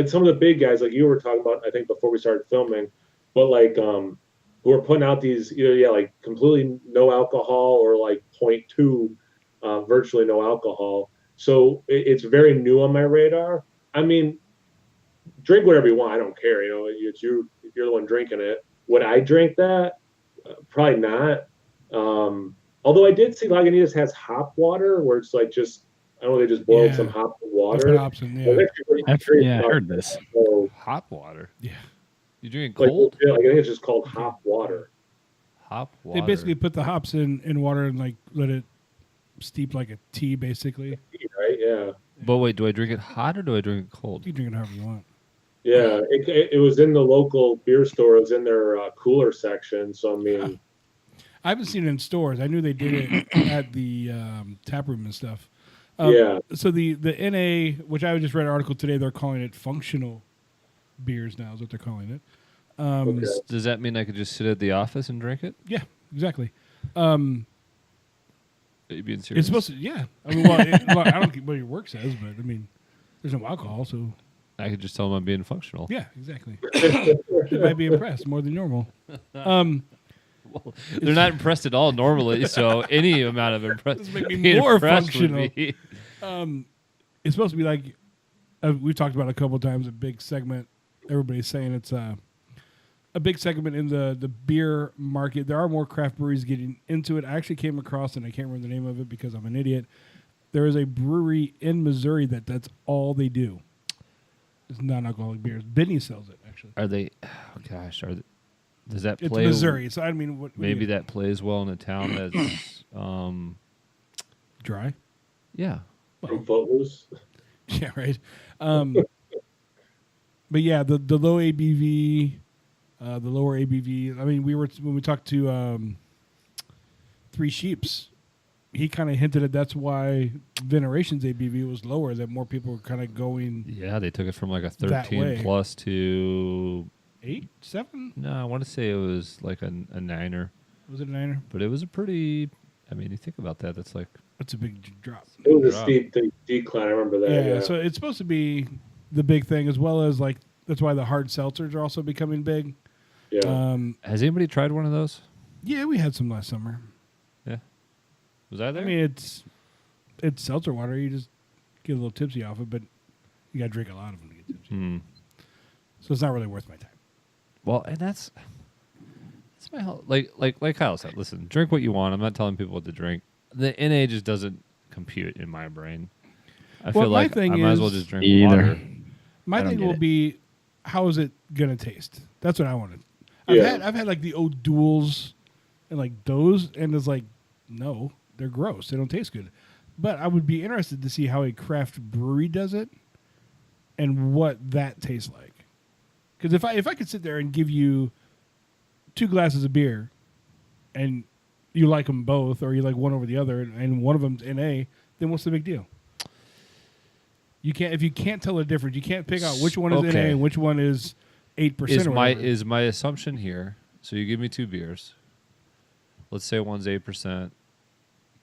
some of the big guys like you were talking about, I think before we started filming, but who are putting out these either completely no alcohol or 0.2 virtually no alcohol. So it's very new on my radar. I mean, drink whatever you want. I don't care. It's you if you're the one drinking it. Would I drink that? Probably not. Although I did see Lagunitas has hop water where it's just I don't know, they just boiled some hop in That's water. an option, yeah. Well, that's pretty I curious heard about this. that. So, Hop water. Yeah. You drinking cold? I think it's just called hop water. Hop water. They basically put the hops in water and let it steep like a tea, basically. Right? Yeah. But wait, do I drink it hot or do I drink it cold? You can drink it however you want. Yeah. It was in the local beer store. It was in their cooler section. So, I mean, I haven't seen it in stores. I knew they did it at the tap room and stuff. yeah. So the NA, which I just read an article today, they're calling it functional beers now, is what they're calling it. Okay. Does that mean I could just sit at the office and drink it? Yeah, exactly. Are you being serious? It's supposed to, yeah. I mean, well, I don't know what your work says, but I mean, there's no alcohol, so I could just tell them I'm being functional. yeah, exactly. They might be impressed more than normal. Well, they're not impressed at all normally, so any amount of This make me being more impressed would functional. be- It's supposed to be like we've talked about it a couple of times. A big segment. Everybody's saying it's a big segment in the beer market. There are more craft breweries getting into it. I actually came across, and I can't remember the name of it because I'm an idiot. There is a brewery in Missouri that's all they do. It's non-alcoholic beers. Benny sells it actually. Are they? Oh gosh, does that It's play? Missouri, so I mean, what Maybe do you- that plays well in a town that's, dry. yeah. From Footloose. Yeah, right. But yeah, the low ABV, the lower ABV. I mean, when we talked to Three Sheeps, he kind of hinted at that's why Veneration's ABV was lower. That more people were kind of going Yeah, they took it from like a That 13 way. plus to 8, 7. no, I want to say it was like a niner, Was it a 9er? but it was a pretty. I mean, you think about that. That's like That's a big drop. It was a Drop. steep decline. I remember that. Yeah, Yeah. so it's supposed to be the big thing, as well as that's why the hard seltzers are also becoming big. Yeah. has anybody tried one of those? Yeah, we had some last summer. Yeah, was I there? I mean, it's seltzer water. You just get a little tipsy off it, but you got to drink a lot of them to get tipsy. So it's not really worth my time. Well, and that's my whole like Kyle said. Listen, drink what you want. I'm not telling people what to drink. The NA just doesn't compute in my brain. I Well, feel my like thing I might as well is- just drink Either. water. My I don't thing get will it. be, how is it gonna taste? That's what I wanted. Yeah. I've had like the O'Douls and like those, and it's like, no, they're gross. They don't taste good. But I would be interested to see how a craft brewery does it, and what that tastes like. Because if I could sit there and give you 2 glasses of beer, and you like them both, or you like one over the other, and one of them's NA, then what's the big deal? You can't if you can't tell the difference. You can't pick out which one is Okay. NA and which one is 8%. Is or my whatever. is my assumption here? So you give me 2 beers. Let's say one's 8%,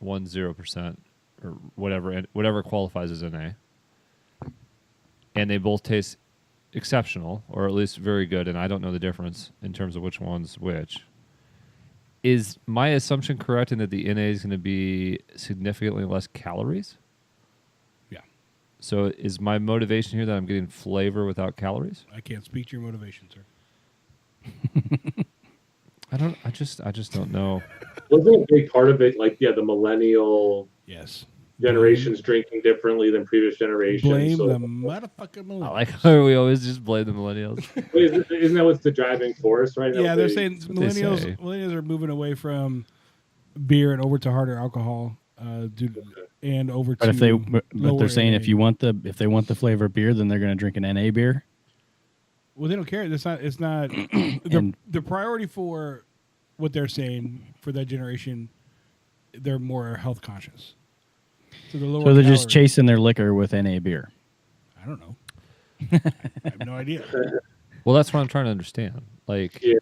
one's 0%, or whatever qualifies as NA, and they both taste exceptional, or at least very good, and I don't know the difference in terms of which one's which. Is my assumption correct in that the NA is going to be significantly less calories? Yeah. So is my motivation here that I'm getting flavor without calories? I can't speak to your motivation, sir. I just don't know. Wasn't a big part of it like the millennial Yes. generations drinking differently than previous generations? Blame so, the motherfucking millennials. I like how we always just blame the millennials. isn't that what's the driving force right now? Yeah, they're saying what they say. millennials are moving away from beer and over to harder alcohol, and over to. But lower they're saying NA. if they want the flavor of beer, then they're going to drink an NA beer. Well, they don't care. It's not. The priority for what they're saying for that generation. They're more health conscious. So they're lower. So they're just calorie. chasing their liquor with NA beer. I don't know. I have no idea. Well, that's what I'm trying to understand. Like, Yeah.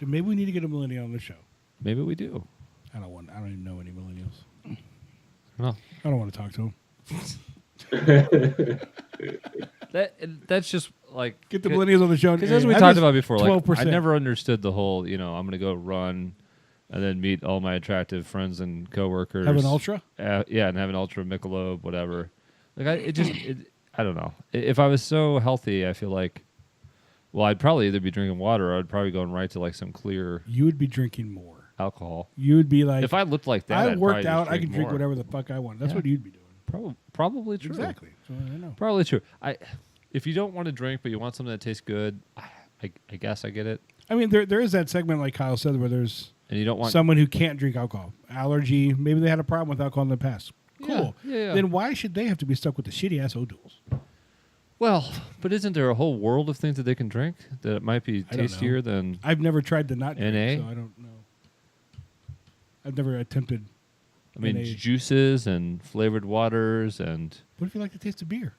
Maybe we need to get a millennial on the show. maybe we do. I don't even know any millennials. No, I don't want to talk to them. that's just like Get the millennials on the show. Because as we talked about before, like I never understood the whole. I'm going to go run, and then meet all my attractive friends and coworkers. Have an ultra. Yeah, and have an ultra Michelob, whatever. Like I don't know. If I was so healthy, I feel like, well, I'd probably either be drinking water or I'd probably going right to like some clear You would be drinking more. alcohol. You would be like, If I looked like that, I I'd worked probably out. just I can drink more. whatever the fuck I want. That's Yeah. what you'd be doing. Probably true. Exactly. So I know. Probably true. If you don't want to drink but you want something that tastes good, I guess I get it. I mean, there is that segment, like Kyle said, where there's And you don't want someone who can't drink alcohol, allergy. Maybe they had a problem with alcohol in the past. Cool. Yeah. Then why should they have to be stuck with the shitty ass O'Douls? Well, but isn't there a whole world of things that they can drink that might be I don't know. tastier than? I've never tried to not drink, NA? so I don't know. I've never attempted. I mean, NA. juices and flavored waters and. What if you like the taste of beer?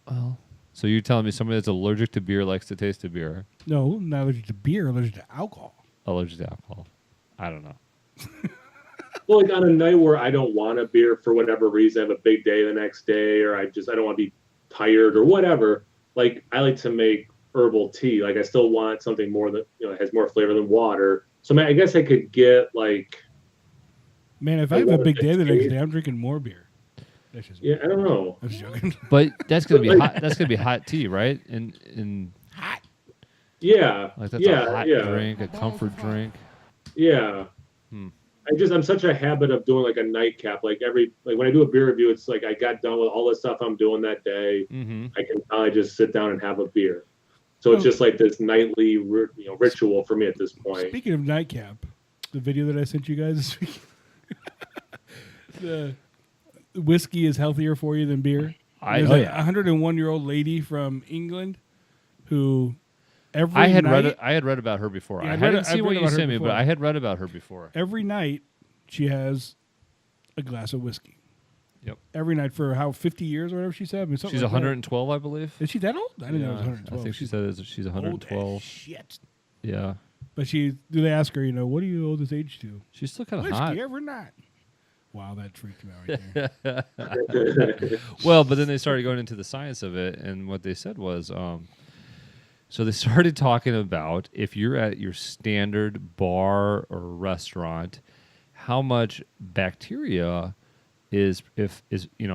Well, so you're telling me somebody that's allergic to beer likes the taste of beer? No, not allergic to beer, allergic to alcohol. Allergic to alcohol? I don't know. Well, like on a night where I don't want a beer for whatever reason, I have a big day the next day, or I don't want to be tired or whatever. Like I like to make herbal tea. Like I still want something more that has more flavor than water. So I guess I could get like. Man, if I have a big day the next day, I'm drinking more beer. That's just Yeah, I don't know. I'm just joking. But that's gonna be hot. That's gonna be hot tea, right? In Yeah, like that's yeah, a hot yeah, drink, a comfort drink. yeah. Hmm. I'm such a habit of doing like a nightcap. Like when I do a beer review, it's like I got done with all the stuff I'm doing that day. Mm-hmm. I can finally just sit down and have a beer. So it's just like this nightly ritual for me at this point. Speaking of nightcap, the video that I sent you guys this week, the whiskey is healthier for you than beer. There's a 101-year-old lady from England who I had read about her before. Yeah, I I've hadn't read seen what you about her sent me, but before. I had read about her before. every night she has a glass of whiskey. Yep. Every night for 50 years or whatever she said. I mean, something She's like that. 112, I believe. Is she that old? I didn't know it was Yeah, 112. I think she said she's old 112. as shit. Yeah. But do they ask her, what do you owe this age to? She's still kind of Whiskey hot. every night. Wow, that freaked me out right there. Well, but then they started going into the science of it, and what they said was, so they started talking about if you're at your standard bar or restaurant, how much bacteria is if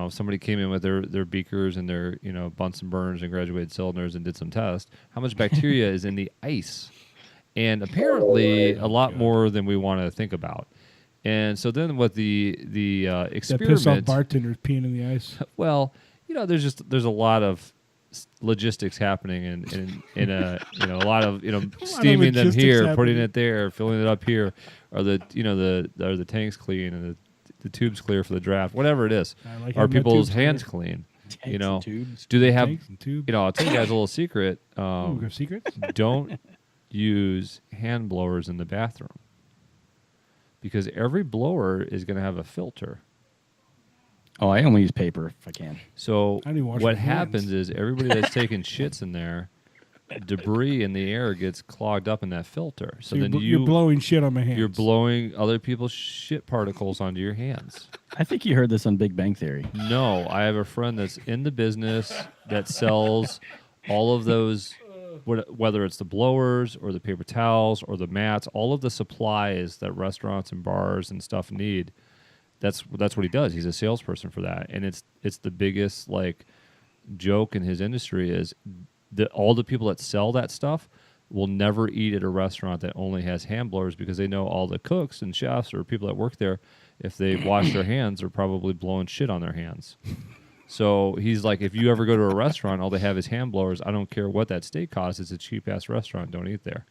somebody came in with their beakers and their Bunsen burners and graduated cylinders and did some tests, how much bacteria is in the ice, and apparently a lot more than we want to think about. And so then what the That experiment piss off bartenders peeing in the ice. well, there's a lot of logistics happening in a a lot of steaming them logistics here, happening. putting it there, filling it up here, or the tanks clean and the tubes clear for the draft, whatever it is. I like Are having my people's tubes hands clear. clean? Tubes. Do they have? Tanks and tubes. I'll tell you guys a little secret. Ooh, we got secrets? Don't use hand blowers in the bathroom because every blower is going to have a filter. Oh, I only use paper if I can. So I didn't wash what my hands. happens is everybody that's taking shits in there, debris in the air gets clogged up in that filter. So then you're blowing shit on my hands. You're blowing other people's shit particles onto your hands. I think you heard this on Big Bang Theory. No, I have a friend that's in the business that sells all of those, whether it's the blowers or the paper towels or the mats, all of the supplies that restaurants and bars and stuff need. That's what he does. He's a salesperson for that, and it's the biggest like joke in his industry is that all the people that sell that stuff will never eat at a restaurant that only has hand blowers because they know all the cooks and chefs or people that work there, if they wash their hands, are probably blowing shit on their hands. So he's like, if you ever go to a restaurant, all they have is hand blowers. I don't care what that steak costs. It's a cheap-ass restaurant. Don't eat there.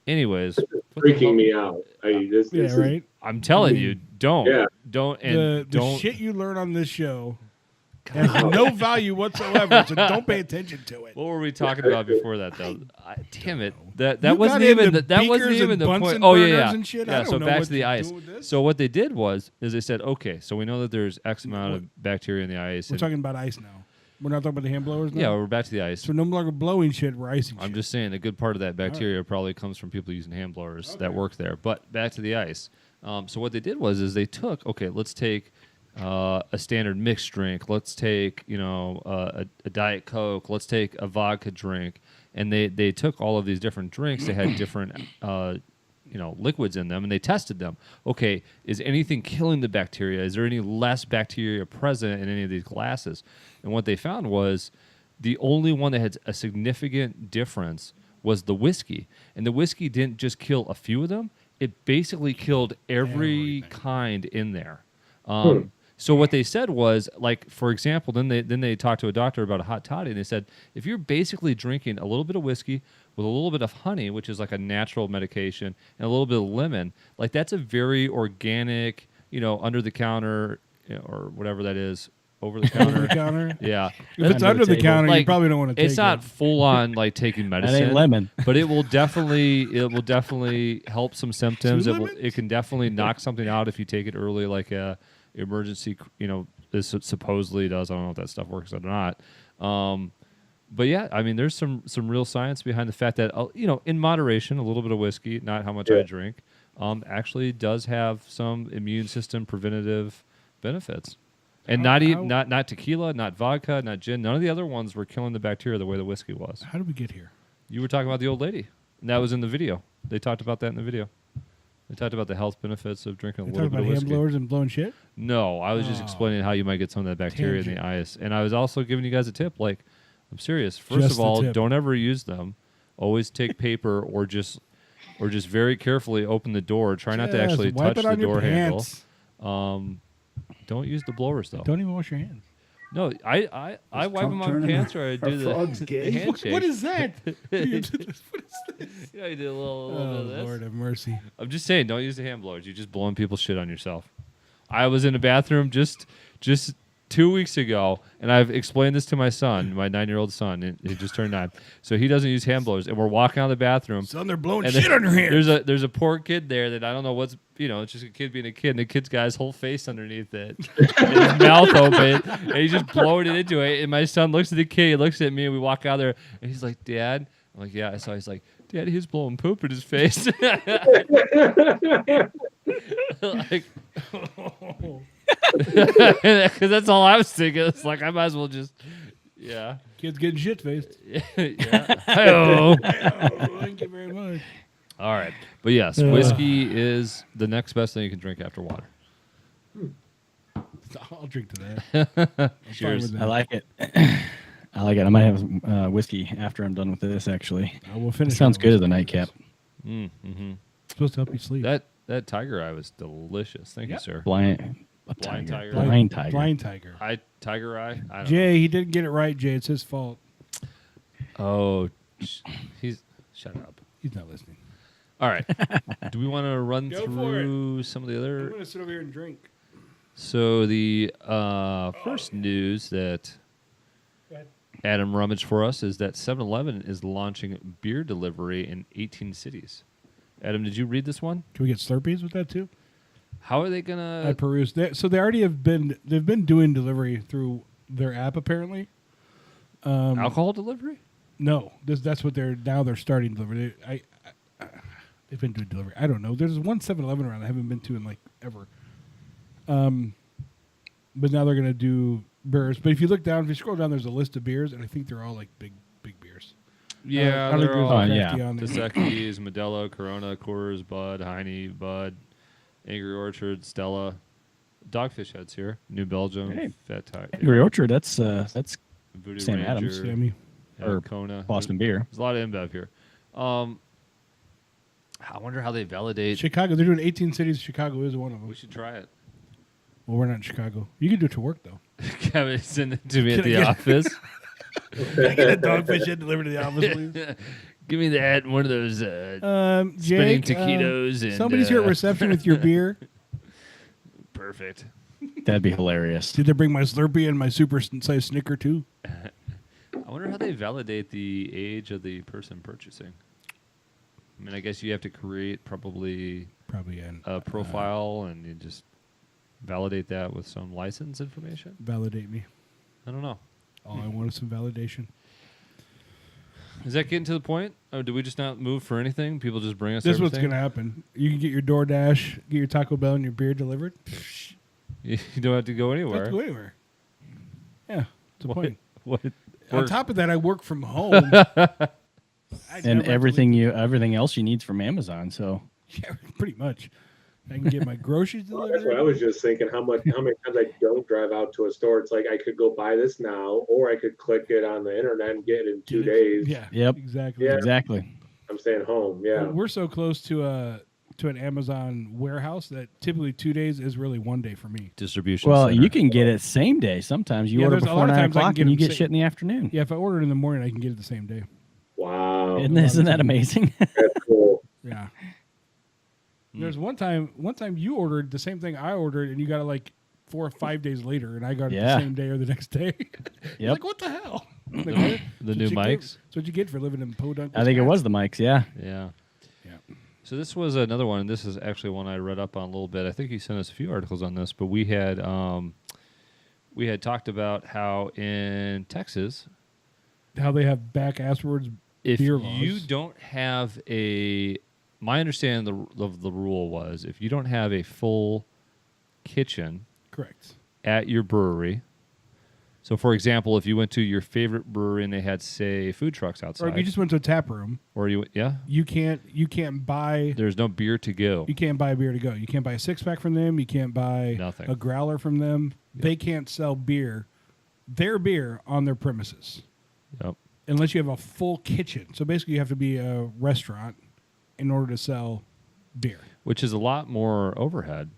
Anyways. Freaking me out. This right? I'm telling you, don't. Yeah. Don't. And the don't. shit you learn on this show has no value whatsoever, so don't pay attention to it. What were we talking about before that, though? Damn it! That You wasn't got even into that wasn't beakers even and the Bunsen point. Oh yeah, burners yeah. and shit? I Yeah. don't So know back what to the you're ice. doing with this. So what they did was they said, okay, so we know that there's X amount of bacteria in the ice. We're and- talking about ice now. We're not talking about the hand blowers now? yeah, we're back to the ice. So no longer blowing shit, we're icing I'm shit. just saying a good part of that bacteria probably comes from people using hand blowers that work there. But back to the ice. So what they did was they took, okay, let's take a standard mixed drink. Let's take, a Diet Coke. Let's take a vodka drink. And they took all of these different drinks. They had different, liquids in them, and they tested them. Okay, is anything killing the bacteria? Is there any less bacteria present in any of these glasses? And what they found was the only one that had a significant difference was the whiskey. And the whiskey didn't just kill a few of them. It basically killed every kind in there. So what they said was, like, for example, then they talked to a doctor about a hot toddy, and they said, if you're basically drinking a little bit of whiskey with a little bit of honey, which is like a natural medication, and a little bit of lemon, like that's a very organic, under the counter, or whatever that is, over the counter. Over the counter? Yeah. If it's under the counter, you Like, probably don't want to take it. It's not full on like taking medicine. That ain't lemon. But it will definitely help some symptoms. Two lemons? It can definitely knock something out if you take it early, like a emergency. This supposedly does. I don't know if that stuff works or not. But yeah, I mean, there's some real science behind the fact that in moderation, a little bit of whiskey, not how much I drink, actually does have some immune system preventative benefits. And not tequila, not vodka, not gin. None of the other ones were killing the bacteria the way the whiskey was. How did we get here? You were talking about the old lady. And that was in the video. They talked about that in the video. They talked about the health benefits of drinking a You little talking bit of about hand whiskey. blowers and blowing shit? No, I was just explaining how you might get some of that bacteria in the ice. And I was also giving you guys a tip. Like, I'm serious. First Just of the all, tip. don't ever use them. Always take paper or just very carefully open the door. Try not to Just actually wipe touch it the on your door handle. pants. Don't use the blowers though. Don't even wash your hands. No, I wipe them on my pants or I do the handshake. What is that? What is this? Yeah, you did a little bit of this. Lord have mercy. I'm just saying, don't use the hand blowers. You're just blowing people's shit on yourself. I was in a bathroom just 2 weeks ago, and I've explained this to my son, my 9-year-old son. And he just turned 9, so he doesn't use hand blowers. And we're walking out of the bathroom. Son, they're blowing and shit on your hands. There's a poor kid there that I don't know what's it's just a kid being a kid, and the kid's got his whole face underneath it, and his mouth open, and he's just blowing it into it. And my son looks at the kid, he looks at me, and we walk out there, and he's like, "Dad," I'm like, "Yeah." So he's like, "Dad, he's blowing poop in his face." Like, because that's all I was thinking. It's like I might as well just, yeah. Kid's getting shit faced. Yeah. Hi-oh. Thank you very much. All right, but yes, whiskey is the next best thing you can drink after water. I'll drink to that. Cheers. I like it. I like it. I might have whiskey after I'm done with this. Actually, I will finish. Sounds good as a nightcap. Mm-hmm. It's supposed to help you sleep. That tiger eye was delicious. Thank you, sir. Blind Blind tiger. tiger. Blind tiger. Blind tiger. Tiger eye. I don't Jay, he didn't get it right. Jay, it's his fault. know. Oh, shut up. He's not listening. All right. Do we want to run Go for through some of the I'm other? gonna sit over here and drink. So the first news that Adam rummaged for us is that 7-Eleven is launching beer delivery in 18 cities. Adam, did you read this one? Can we get Slurpees with that too? How are they I gonna perused. So they already have been. They've been doing delivery through their app apparently. alcohol delivery? No, that's what they're starting delivery. They've been doing delivery. I don't know. There's one 7-Eleven around I haven't been to in like ever. But now they're gonna do beers. But if you look down, if you scroll down, there's a list of beers, and I think they're all like big beers. Yeah, I don't think they're there's all a yeah. crafty on there. Dos Equis, Modelo, Corona, Coors, Bud, Heine, Bud, Angry Orchard, Stella, Dogfish Heads here, New Belgium, Hey. Fat Tire, Angry Orchard. That's Voodoo Sam Ranger, Adams. Sammy. or Kona. Boston beer. There's a lot of InBev here. I wonder how they validate. Chicago. They're doing 18 cities. Chicago is one of them. We should try it. Well, we're not in Chicago. You can do it to work though. Kevin, send it to me Can at I the get- office. Can I get a dogfish head delivered to the office, please? Give me that and one of those spinning Jake, taquitos. And somebody's here at reception with your beer. Perfect. That'd be hilarious. Did they bring my Slurpee and my super size Snicker too? I wonder how they validate the age of the person purchasing. I mean, I guess you have to create probably a profile and you just validate that with some license information. Validate me. I don't know. All I want is some validation. Is that getting to the point? Oh, do we just not move for anything? People just bring us This is what's everything? going to happen. You can get your DoorDash, get your Taco Bell and your beer delivered. You don't have to go You don't anywhere. have to go anywhere. Yeah, it's a point. What? On top of that, I work from home. And everything else you need from Amazon. So Yeah, pretty much. I can get my groceries Well, delivered. that's what I was just thinking. How many times I don't drive out to a store? It's like I could go buy this now, or I could click it on the internet and get it in 2 days. Yeah. Yep. Exactly. Yeah. exactly. I'm staying home. Yeah. We're so close to an Amazon warehouse that typically 2 days is really 1 day for me. Distribution. Well, center. you can get it same day. Sometimes you Yeah, order there's a before lot of 9 times I can o'clock get and you them get sa- shit in the afternoon. Yeah, if I order it in the morning, I can get it the same day. Wow. Isn't that amazing? That's cool. Yeah. There's one time you ordered the same thing I ordered, and you got it like 4 or 5 days later, and I got it Yeah. the same day or the next day. Yep. Like, what the hell? Like, what? The new mics? That's what you get for living in Podunk. I think it Wisconsin. was the mics. Yeah. Yeah. Yeah. So this was another one, and this is actually one I read up on a little bit. I think he sent us a few articles on this, but we had talked about how in Texas, How they have back asswards if beer laws. you don't have my understanding of the rule was if you don't have a full kitchen Correct. at your brewery. So, for example, if you went to your favorite brewery and they had, say, food trucks outside, Or if you just went to a tap room, you can't buy there's no beer to go. You can't buy beer to go. You can't buy a 6-pack from them. You can't buy Nothing. a growler from them. They can't sell their beer on their premises Yep. unless you have a full kitchen. So basically, you have to be a restaurant in order to sell beer. Which is a lot more overhead.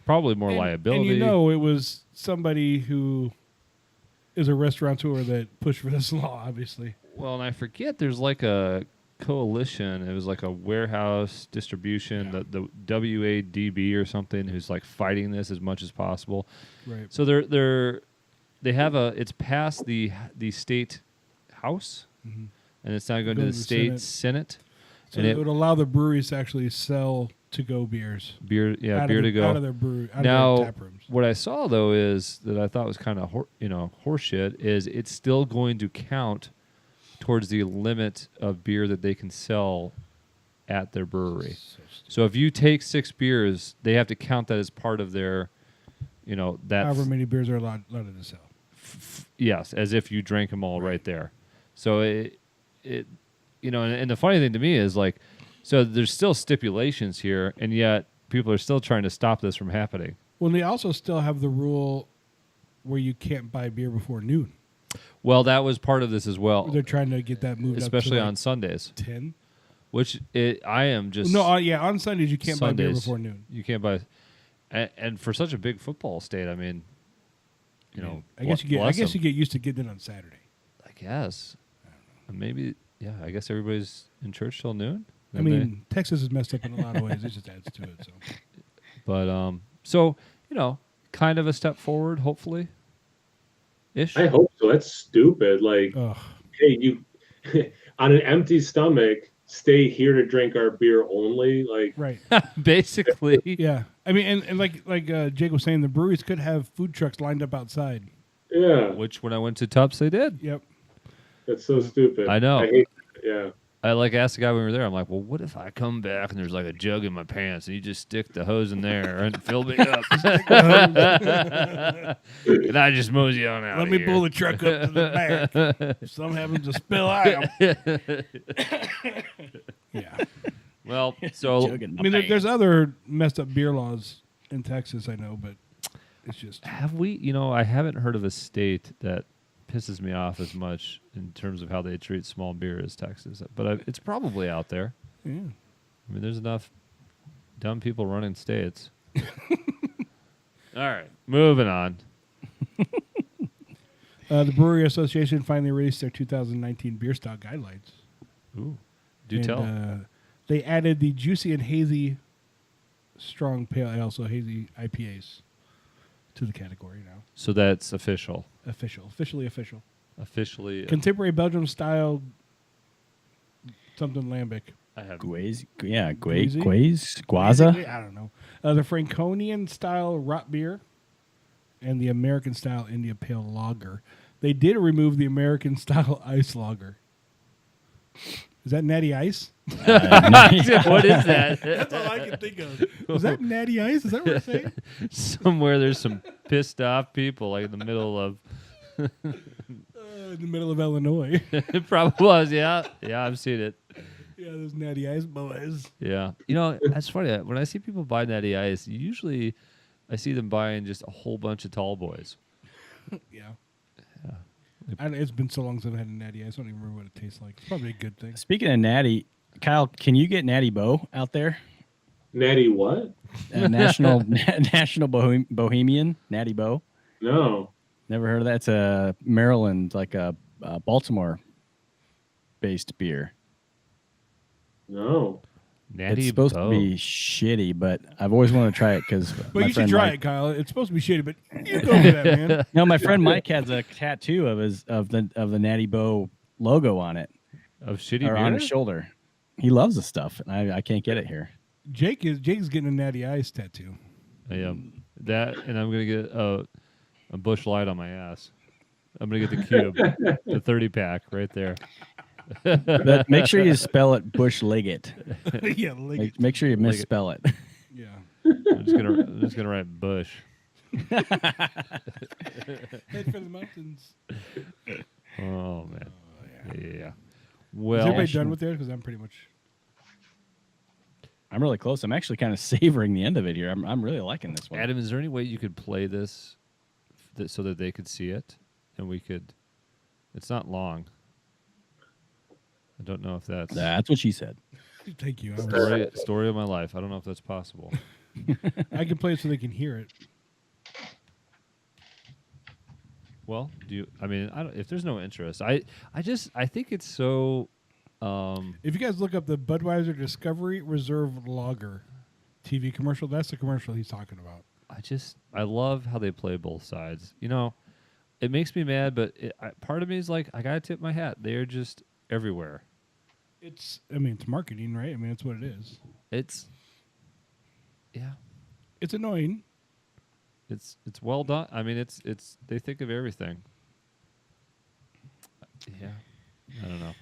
Probably more liability. And it was somebody who is a restaurateur that pushed for this law, obviously. Well, and I forget there's like a coalition. It was like a warehouse distribution, the WADB or something, who's like fighting this as much as possible. Right. So they have it's passed the state house, and it's now going to the state Senate. So and it would allow the breweries to actually sell to-go beers. beer to go out of their brewery, out now, of their tap rooms. what I saw though is that I thought was kind of horseshit is it's still going to count towards the limit of beer that they can sell at their brewery. So if you take 6 beers, they have to count that as part of their, that However many beers are allowed to sell. yes, as if you drank them all right there. So it and the funny thing to me is like, so there's still stipulations here, and yet people are still trying to stop this from happening. Well, they also still have the rule where you can't buy beer before noon. Well, that was part of this as well. They're trying to get that moved Especially up to on Sundays. 10. Which I am just... No, on Sundays you can't buy beer Sundays, before noon. You can't buy... And for such a big football state, I mean, I guess you get used to getting it on Saturday. I guess. Maybe, I guess everybody's in church till noon. I mean, Texas is messed up in a lot of ways. It just adds to it. So. But, kind of a step forward, hopefully. Ish. I hope so. That's stupid. Like, Ugh. hey, you on an empty stomach, stay here to drink our beer only. Like, Right. Basically. Yeah. I mean, and like Jake was saying, the breweries could have food trucks lined up outside. yeah, Which when I went to Tups, they did. Yep. that's so stupid. I know. I hate. Yeah. I like asked the guy when we were there. I'm like, well, what if I come back and there's like a jug in my pants and you just stick the hose in there and fill me up, and I just mosey on out. Let me pull the truck up to the back. If something happens to spill out. Yeah. Well, so Jug in my I mean, pants. there's other messed up beer laws in Texas, I know, but it's just have we? You know, I haven't heard of a state that pisses me off as much in terms of how they treat small beer as Texas, but it's probably out there. yeah. I mean, there's enough dumb people running states. All right, moving on. The Brewery Association finally released their 2019 beer style guidelines. Ooh, do And, tell. They added the juicy and hazy strong pale ale, so hazy IPAs, to the category now. So that's official. Officially official. Officially, Contemporary Belgium style something lambic. I have. Guaze, Guazy? Guaza. I don't know. The Franconian style rot beer and the American style India Pale Lager. They did remove the American style ice lager. Is that Natty Ice? What is that? That's all I can think of. Is that Natty Ice? Is that what I'm saying? Somewhere there's some pissed off people, like in the middle of. In the middle of Illinois. It probably was, yeah. Yeah, I've seen it. Yeah, those Natty Ice boys. Yeah. You know, that's funny. When I see people buy Natty Ice, usually I see them buying just a whole bunch of tall boys. Yeah. It's been so long since I've had a Natty Ice. I don't even remember what it tastes like. It's probably a good thing. Speaking of Natty, Kyle, can you get Natty Bo out there? Natty what? National Bohemian Natty Bo. No. Never heard of that. It's a Maryland, like a Baltimore-based beer. No. Natty It's supposed Bo. to be shitty, but I've always wanted to try it because But you should try it, Kyle. It's supposed to be shitty, but you go for that, man. No, my friend Mike has a tattoo of the Natty Bo logo on it, Of shitty or beer? on his shoulder. He loves the stuff, and I can't get it here. Jake's getting a Natty Ice tattoo. I am. That, and I'm going to get a Bush Light on my ass. I'm going to get the cube, the 30-pack right there. But make sure you spell it Bush Liggett. Yeah, Make sure you misspell it. Yeah. I'm just gonna write Bush. Head for the mountains. Oh man. Yeah. Is Well, everybody done with theirs? Because I'm pretty much. I'm really close. I'm actually kind of savoring the end of it here. I'm really liking this one. Adam, is there any way you could play this so that they could see it, and we could? It's not long. I don't know if That's what she said. Thank you. story of my life. I don't know if that's possible. I can play it so they can hear it. Well, if there's no interest, I think it's so. If you guys look up the Budweiser Discovery Reserve Lager TV commercial, that's the commercial he's talking about. I love how they play both sides. You know, it makes me mad, but part of me is like, I gotta tip my hat. They are just everywhere. It's marketing, right? I mean, that's what it is. It's annoying. It's well done. I mean, it's they think of everything. Yeah, I don't know.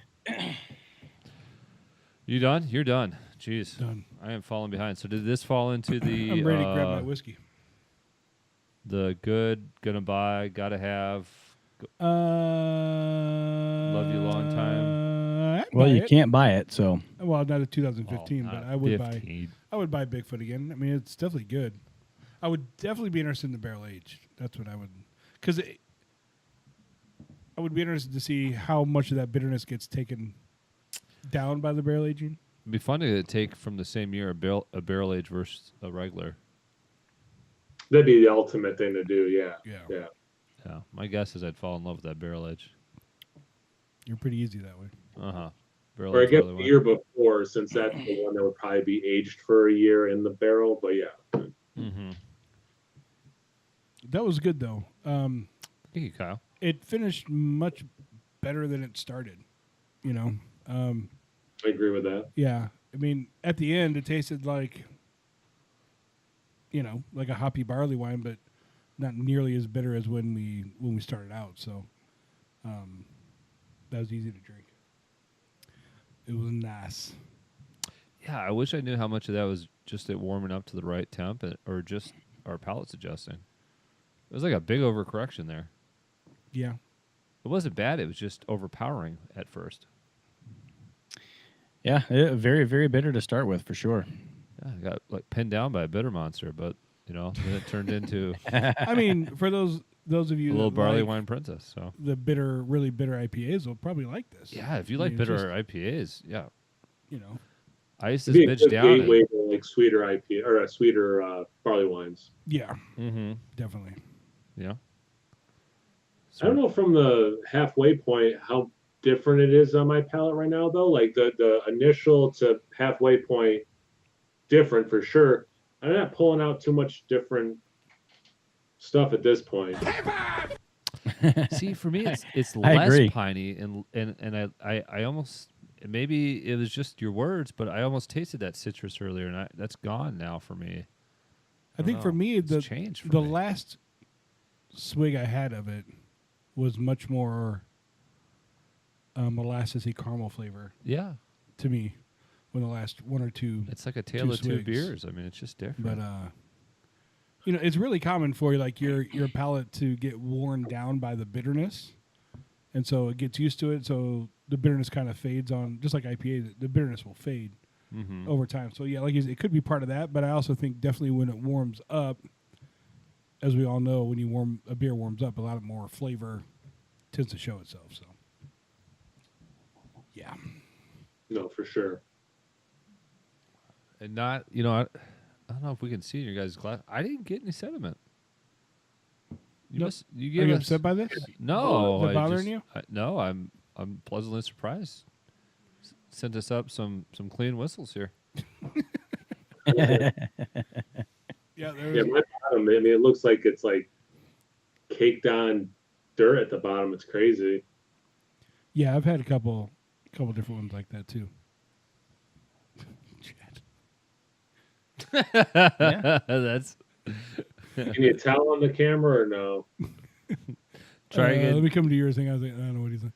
You done? You're done. Jeez, Done. I am falling behind. So did this fall into the? I'm ready to grab my whiskey. The good, gonna buy, gotta have. Love you long time. Well, you can't buy it, so. Well, not a 2015, but I would 15. I would buy Bigfoot again. I mean, it's definitely good. I would definitely be interested in the barrel aged. That's what I would, because I would be interested to see how much of that bitterness gets taken down by the barrel aging. It'd be fun to take from the same year a barrel age versus a regular. That'd be the ultimate thing to do. Yeah. Yeah. Yeah, my guess is I'd fall in love with that barrel age. You're pretty easy that way. Barrel Or I age guess really the year before, since that's the one that would probably be aged for a year in the barrel. But yeah. Mm-hmm. That was good though. Thank you, Kyle. It finished much better than it started. You know, I agree with that. Yeah, I mean, at the end, it tasted like, like a hoppy barley wine, but not nearly as bitter as when we started out. So, that was easy to drink. It was nice. Yeah, I wish I knew how much of that was just it warming up to the right temp, or just our palates adjusting. It was like a big overcorrection there. Yeah. It wasn't bad. It was just overpowering at first. Yeah, very, very bitter to start with, for sure. Yeah, I got like pinned down by a bitter monster, but then it turned into I mean, for those of you a little that barley like wine princess. So the really bitter IPAs will probably like this. yeah, if you I like mean, bitter just, IPAs, yeah, you ice It'd this be a bitch good down. gateway to like sweeter IPA or sweeter barley wines. Yeah, Mm-hmm. definitely. Yeah. I don't know from the halfway point how different it is on my palate right now, though. Like the initial to halfway point, different for sure. I'm not pulling out too much different stuff at this point. See, for me, it's I less agree. piney, and I almost, maybe it was just your words, but I almost tasted that citrus earlier, and that's gone now for me. I think know. for me, It's changed for the me. last swig I had of it was much more molassesy caramel flavor Yeah, to me. When the last one or two, it's like a tale of two swigs. beers. I mean, it's just different. But it's really common for like your palate to get worn down by the bitterness, and so it gets used to it. So the bitterness kind of fades on, just like IPA. The bitterness will fade Mm-hmm. over time. So yeah, like you said, it could be part of that. But I also think definitely when it warms up, as we all know, when a beer warms up, a lot more flavor tends to show itself. So yeah, No, for sure. And not, I don't know if we can see in your guys' glass. I didn't get any sediment. You Nope. you are gave you us upset by this? no. Is it I bothering just- you? No, I'm pleasantly surprised. Sent us up some clean whistles here. Yeah, Yeah, my bottom. I mean, it looks like it's like caked on dirt at the bottom. It's crazy. yeah. I've had a couple different ones like that too. That's Can you tell on the camera or no? try again. Let me come to yours thing. I was like, I don't know what he's like.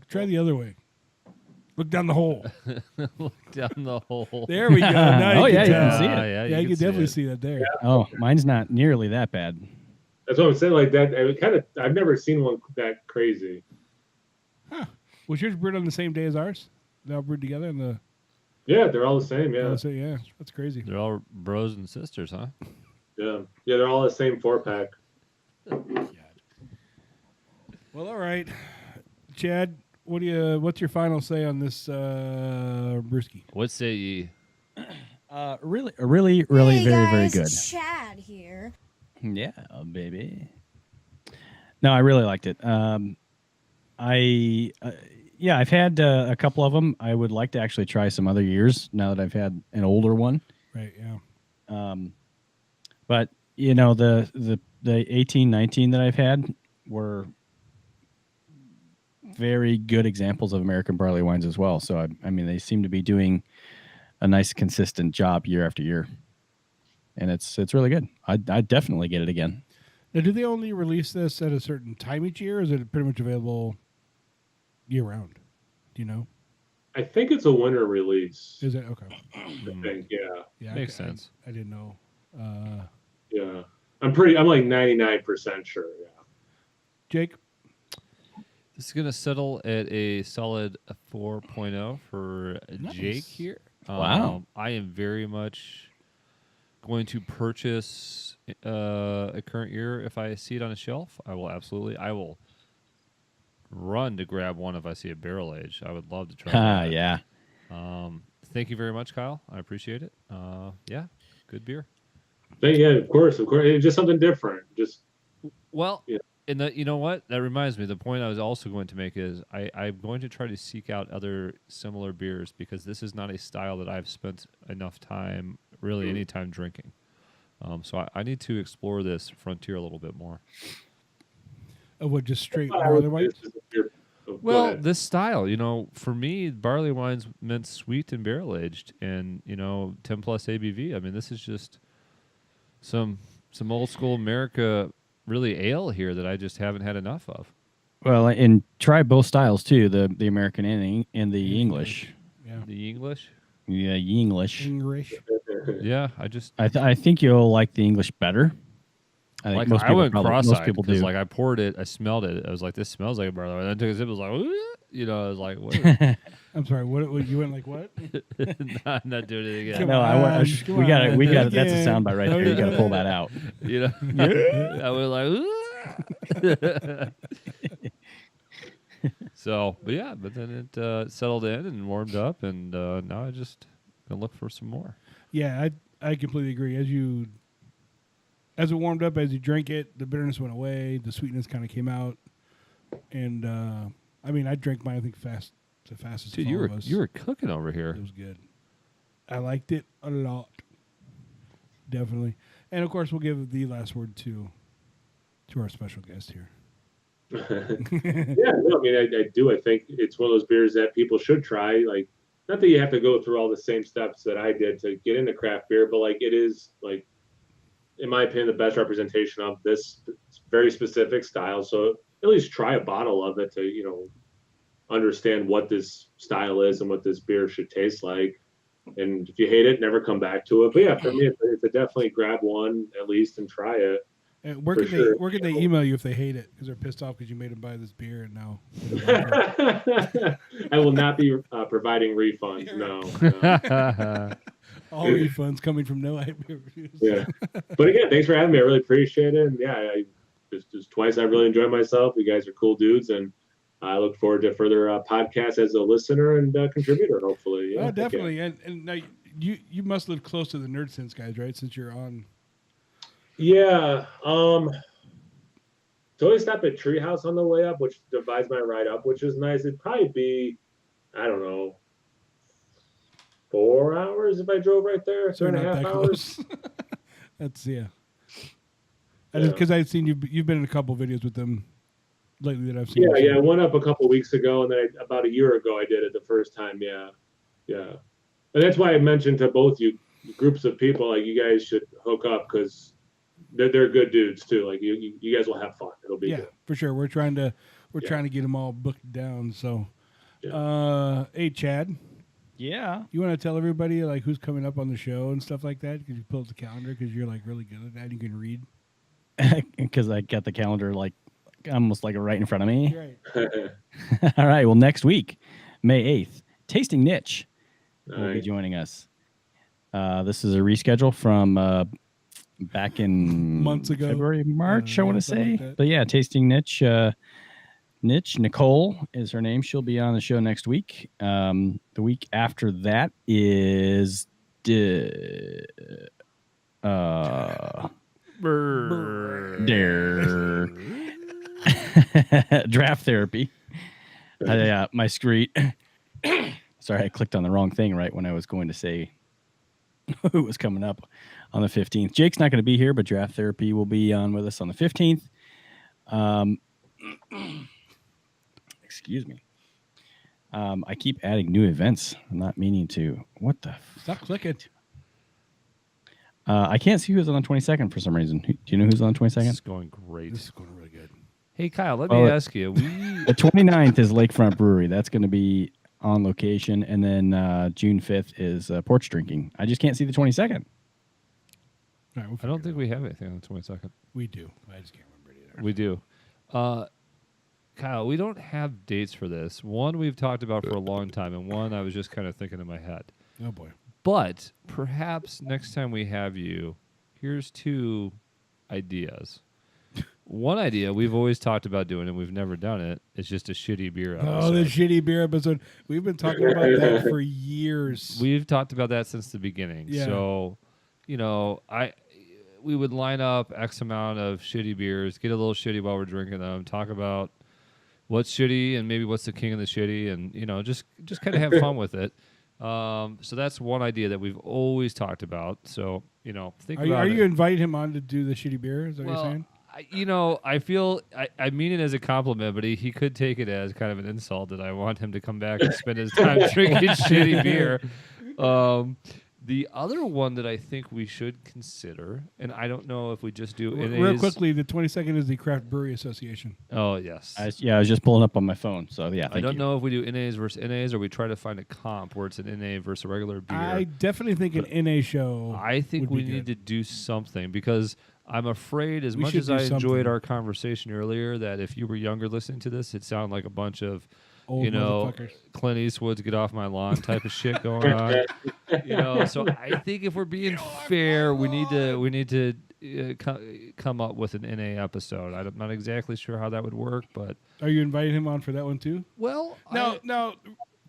Try the other way. Look down the hole. Look down the hole. There we go. Now Oh, you yeah, can you can tell. see it. Yeah, you can definitely it. see that there. Oh, mine's not nearly that bad. That's what I'm saying. Like that. I've never seen one that crazy. Was yours brewed on the same day as ours? They all brewed together in the. Yeah, they're all the same. Yeah, Yeah, that's crazy. They're all bros and sisters, huh? yeah. They're all the same 4-pack. Well, all right, Chad. What's your final say on this brewski? What say ye? Really, very, very good. Chad here. Yeah, baby. No, I really liked it. I've had a couple of them. I would like to actually try some other years now that I've had an older one. Right. Yeah. But the 18, 19 that I've had were very good examples of American barley wines as well. So I mean, they seem to be doing a nice, consistent job year after year, and it's really good. I'd definitely get it again. Now, do they only release this at a certain time each year, or is it pretty much available year round? Do you know? I think it's a winter release. Is it okay? I think. Yeah. Yeah, Makes sense. I didn't know. Yeah. I'm like 99% sure. Yeah. Jake. This is going to settle at a solid 4.0 for Jake here. Wow. I am very much going to purchase a current year if I see it on a shelf. I will run to grab one if I see a barrel age. I would love to try that. Yeah. Thank you very much, Kyle. I appreciate it. Yeah, good beer. Yeah, of course. It's just something different. Just Well, Yeah. and you know what? That reminds me. The point I was also going to make is I'm going to try to seek out other similar beers because this is not a style that I've spent enough time, really any time drinking. So I need to explore this frontier a little bit more. Of what? Just straight I barley would- white? this is a beer- oh, Go Well, ahead. this style, for me, barley wines meant sweet and barrel aged, and 10 plus ABV. I mean, this is just some old school America, really ale here that I just haven't had enough of. Well, and try both styles too, the American and the English. Yeah. The English, Yeah, English. English. yeah, I just I think you'll like the English better. I think I went cross-eyed most people because do. I poured it, I smelled it, I was like, this smells like a barley wine. And I took a sip, I was like, I was like, what? I'm sorry. What you went like? What? I'm not doing it again. Come No, on, come we got it. We on. got it. That's a Again. soundbite right there. You got to pull that out. I was like, so, but then it settled in and warmed up, and now I just gonna look for some more. Yeah, I completely agree. As it warmed up, as you drank it, the bitterness went away, the sweetness kind of came out, and I mean, I drank mine. I think the fastest. Dude, of you all of us. were cooking over here. It was good. I liked it a lot, definitely. And of course, we'll give the last word to our special guest here. Yeah, no, I mean, I do. I think it's one of those beers that people should try. Like, not that you have to go through all the same steps that I did to get into craft beer, but like, it is like, in my opinion, the best representation of this very specific style. So at least try a bottle of it to, understand what this style is and what this beer should taste like. And if you hate it, never come back to it. But yeah, for me, it's a definitely grab one at least and try it. And where For can sure. where can they email you if they hate it because they're pissed off because you made them buy this beer and now I will not be providing refunds. No. all refunds coming from no beer reviews. Yeah. But again, thanks for having me. I really appreciate it. And yeah, I just twice I really enjoyed myself. You guys are cool dudes, and I look forward to further podcasts as a listener and contributor. Hopefully, yeah. Oh, definitely. And now you must live close to the Nerd Sense guys, right? Since you're on. Yeah. So I stop at Treehouse on the way up, which divides my ride up, which is nice. It'd probably be, I don't know, 4 hours if I drove right there. So Two you're and a not half that hours. close. That's yeah. Yeah. Because I've seen you've been in a couple videos with them lately that I've seen. Yeah. I went up a couple weeks ago, and then about a year ago I did it the first time. Yeah. And that's why I mentioned to both you groups of people, like, you guys should hook up because they're good dudes too. Like, you guys will have fun. It'll be good. For sure. We're trying to get them all booked down. So, hey Chad, Yeah. you want to tell everybody like who's coming up on the show and stuff like that? Because you pull up the calendar because you're like really good at that. You can read. Because I got the calendar like almost like right in front of me. Right. All right. Well, next week, May 8th, Tasting Niche will be Nice. joining us. This is a reschedule from back in Months ago. February, March, I want to something like say. that. But yeah, Tasting Niche. Nicole is her name. She'll be on the show next week. The week after that is draft therapy. My screen. Sorry, I clicked on the wrong thing right when I was going to say who was coming up on the 15th. Jake's not going to be here, but draft therapy will be on with us on the 15th. Excuse me. I keep adding new events. I'm not meaning to. What the? Stop clicking. I can't see who's on the 22nd for some reason. Do you know who's on the 22nd? This is going great. This is going really good. Hey, Kyle, let me ask you. The 29th is Lakefront Brewery. That's going to be on location. And then June 5th is porch drinking. I just can't see the 22nd. All right, we'll I don't think we have anything on the 22nd. we do. I just can't remember it either. We do. Kyle, we don't have dates for this. One we've talked about for a long time, and one I was just kind of thinking in my head. Oh boy. But perhaps next time we have you, here's two ideas. One idea we've always talked about doing, and we've never done it, is just a shitty beer episode. Oh, the shitty beer episode. We've been talking about that for years. We've talked about that since the beginning. Yeah. So, we would line up X amount of shitty beers, get a little shitty while we're drinking them, talk about what's shitty and maybe what's the king of the shitty, and just kind of have fun with it. So that's one idea that we've always talked about. So think about Are it. you inviting him on to do the shitty beer? Is that what you're saying? I feel I mean it as a compliment, but he could take it as kind of an insult that I want him to come back and spend his time drinking shitty beer. The other one that I think we should consider, and I don't know if we just do NAs. Real quickly, the 22nd is the Craft Brewery Association. Oh, yes. I was just pulling up on my phone. So, yeah, I don't know if we do NAs versus NAs or we try to find a comp where it's an NA versus a regular beer. I definitely think an NA show. I think we need to do something because I'm afraid, as much as I enjoyed our conversation earlier, that if you were younger listening to this, it sounded like a bunch of old motherfuckers. Clint Eastwood's "Get Off My Lawn" type of shit going on. So I think if we're being fair, we need to come up with an NA episode. I'm not exactly sure how that would work, but are you inviting him on for that one too? Well, now,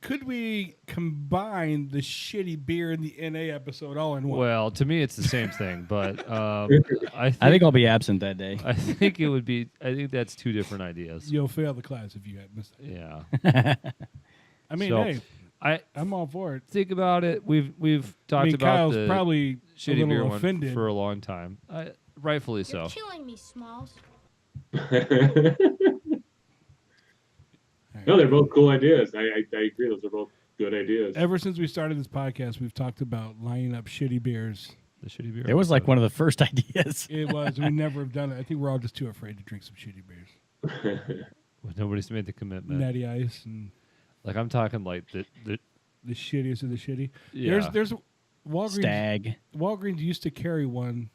could we combine the shitty beer and the NA episode all in one? Well, to me, it's the same thing, but I think I'll be absent that day. I think it would be. I think that's two different ideas. You'll fail the class if you had missed it. Yeah. I mean, So, hey, I'm all for it. Think about it. We've talked about Kyle's the probably shitty beer offended one for a long time. Rightfully so. You're killing me, Smalls. No, they're both cool ideas. I agree. Those are both good ideas. Ever since we started this podcast, we've talked about lining up shitty beers. The shitty beer. It was like one of the first ideas. It was. We never have done it. I think we're all just too afraid to drink some shitty beers. Well, nobody's made the commitment. Natty Ice and like I'm talking like the shittiest of the shitty. Yeah. There's Walgreens. Stag. Walgreens used to carry one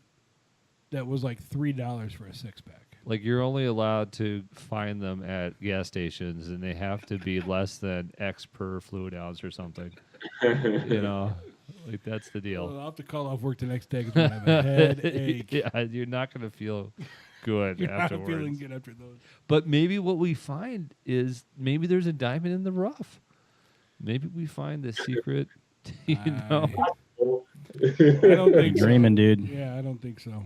that was like $3 for a 6-pack. Like you're only allowed to find them at gas stations, and they have to be less than X per fluid ounce or something. Like that's the deal. Well, I'll have to call off work the next day because I have a headache. Yeah, you're not going to feel good You're afterwards. not feeling good after those. But maybe what we find is maybe there's a diamond in the rough. Maybe we find the secret. I don't think so. Dreaming, dude. Yeah, I don't think so.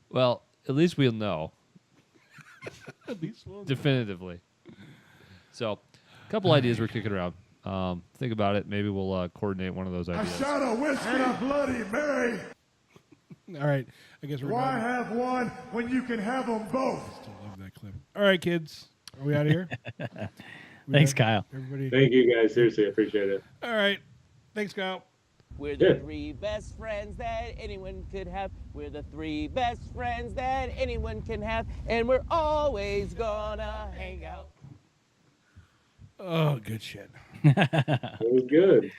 Well, at least we'll know. At least we'll know. Definitively. So, a couple ideas we're kicking around. Think about it. Maybe we'll coordinate one of those ideas. A shot of whiskey and a Bloody Mary. All right. I guess we're Why done. have one when you can have them both? Still love that clip. All right, kids. Are we out of here? Thanks, Kyle. Everybody. Thank you guys. Seriously, I appreciate it. All right. Thanks, Kyle. We're the three best friends that anyone could have. We're the three best friends that anyone can have. And we're always gonna hang out. Oh, good shit. It was good.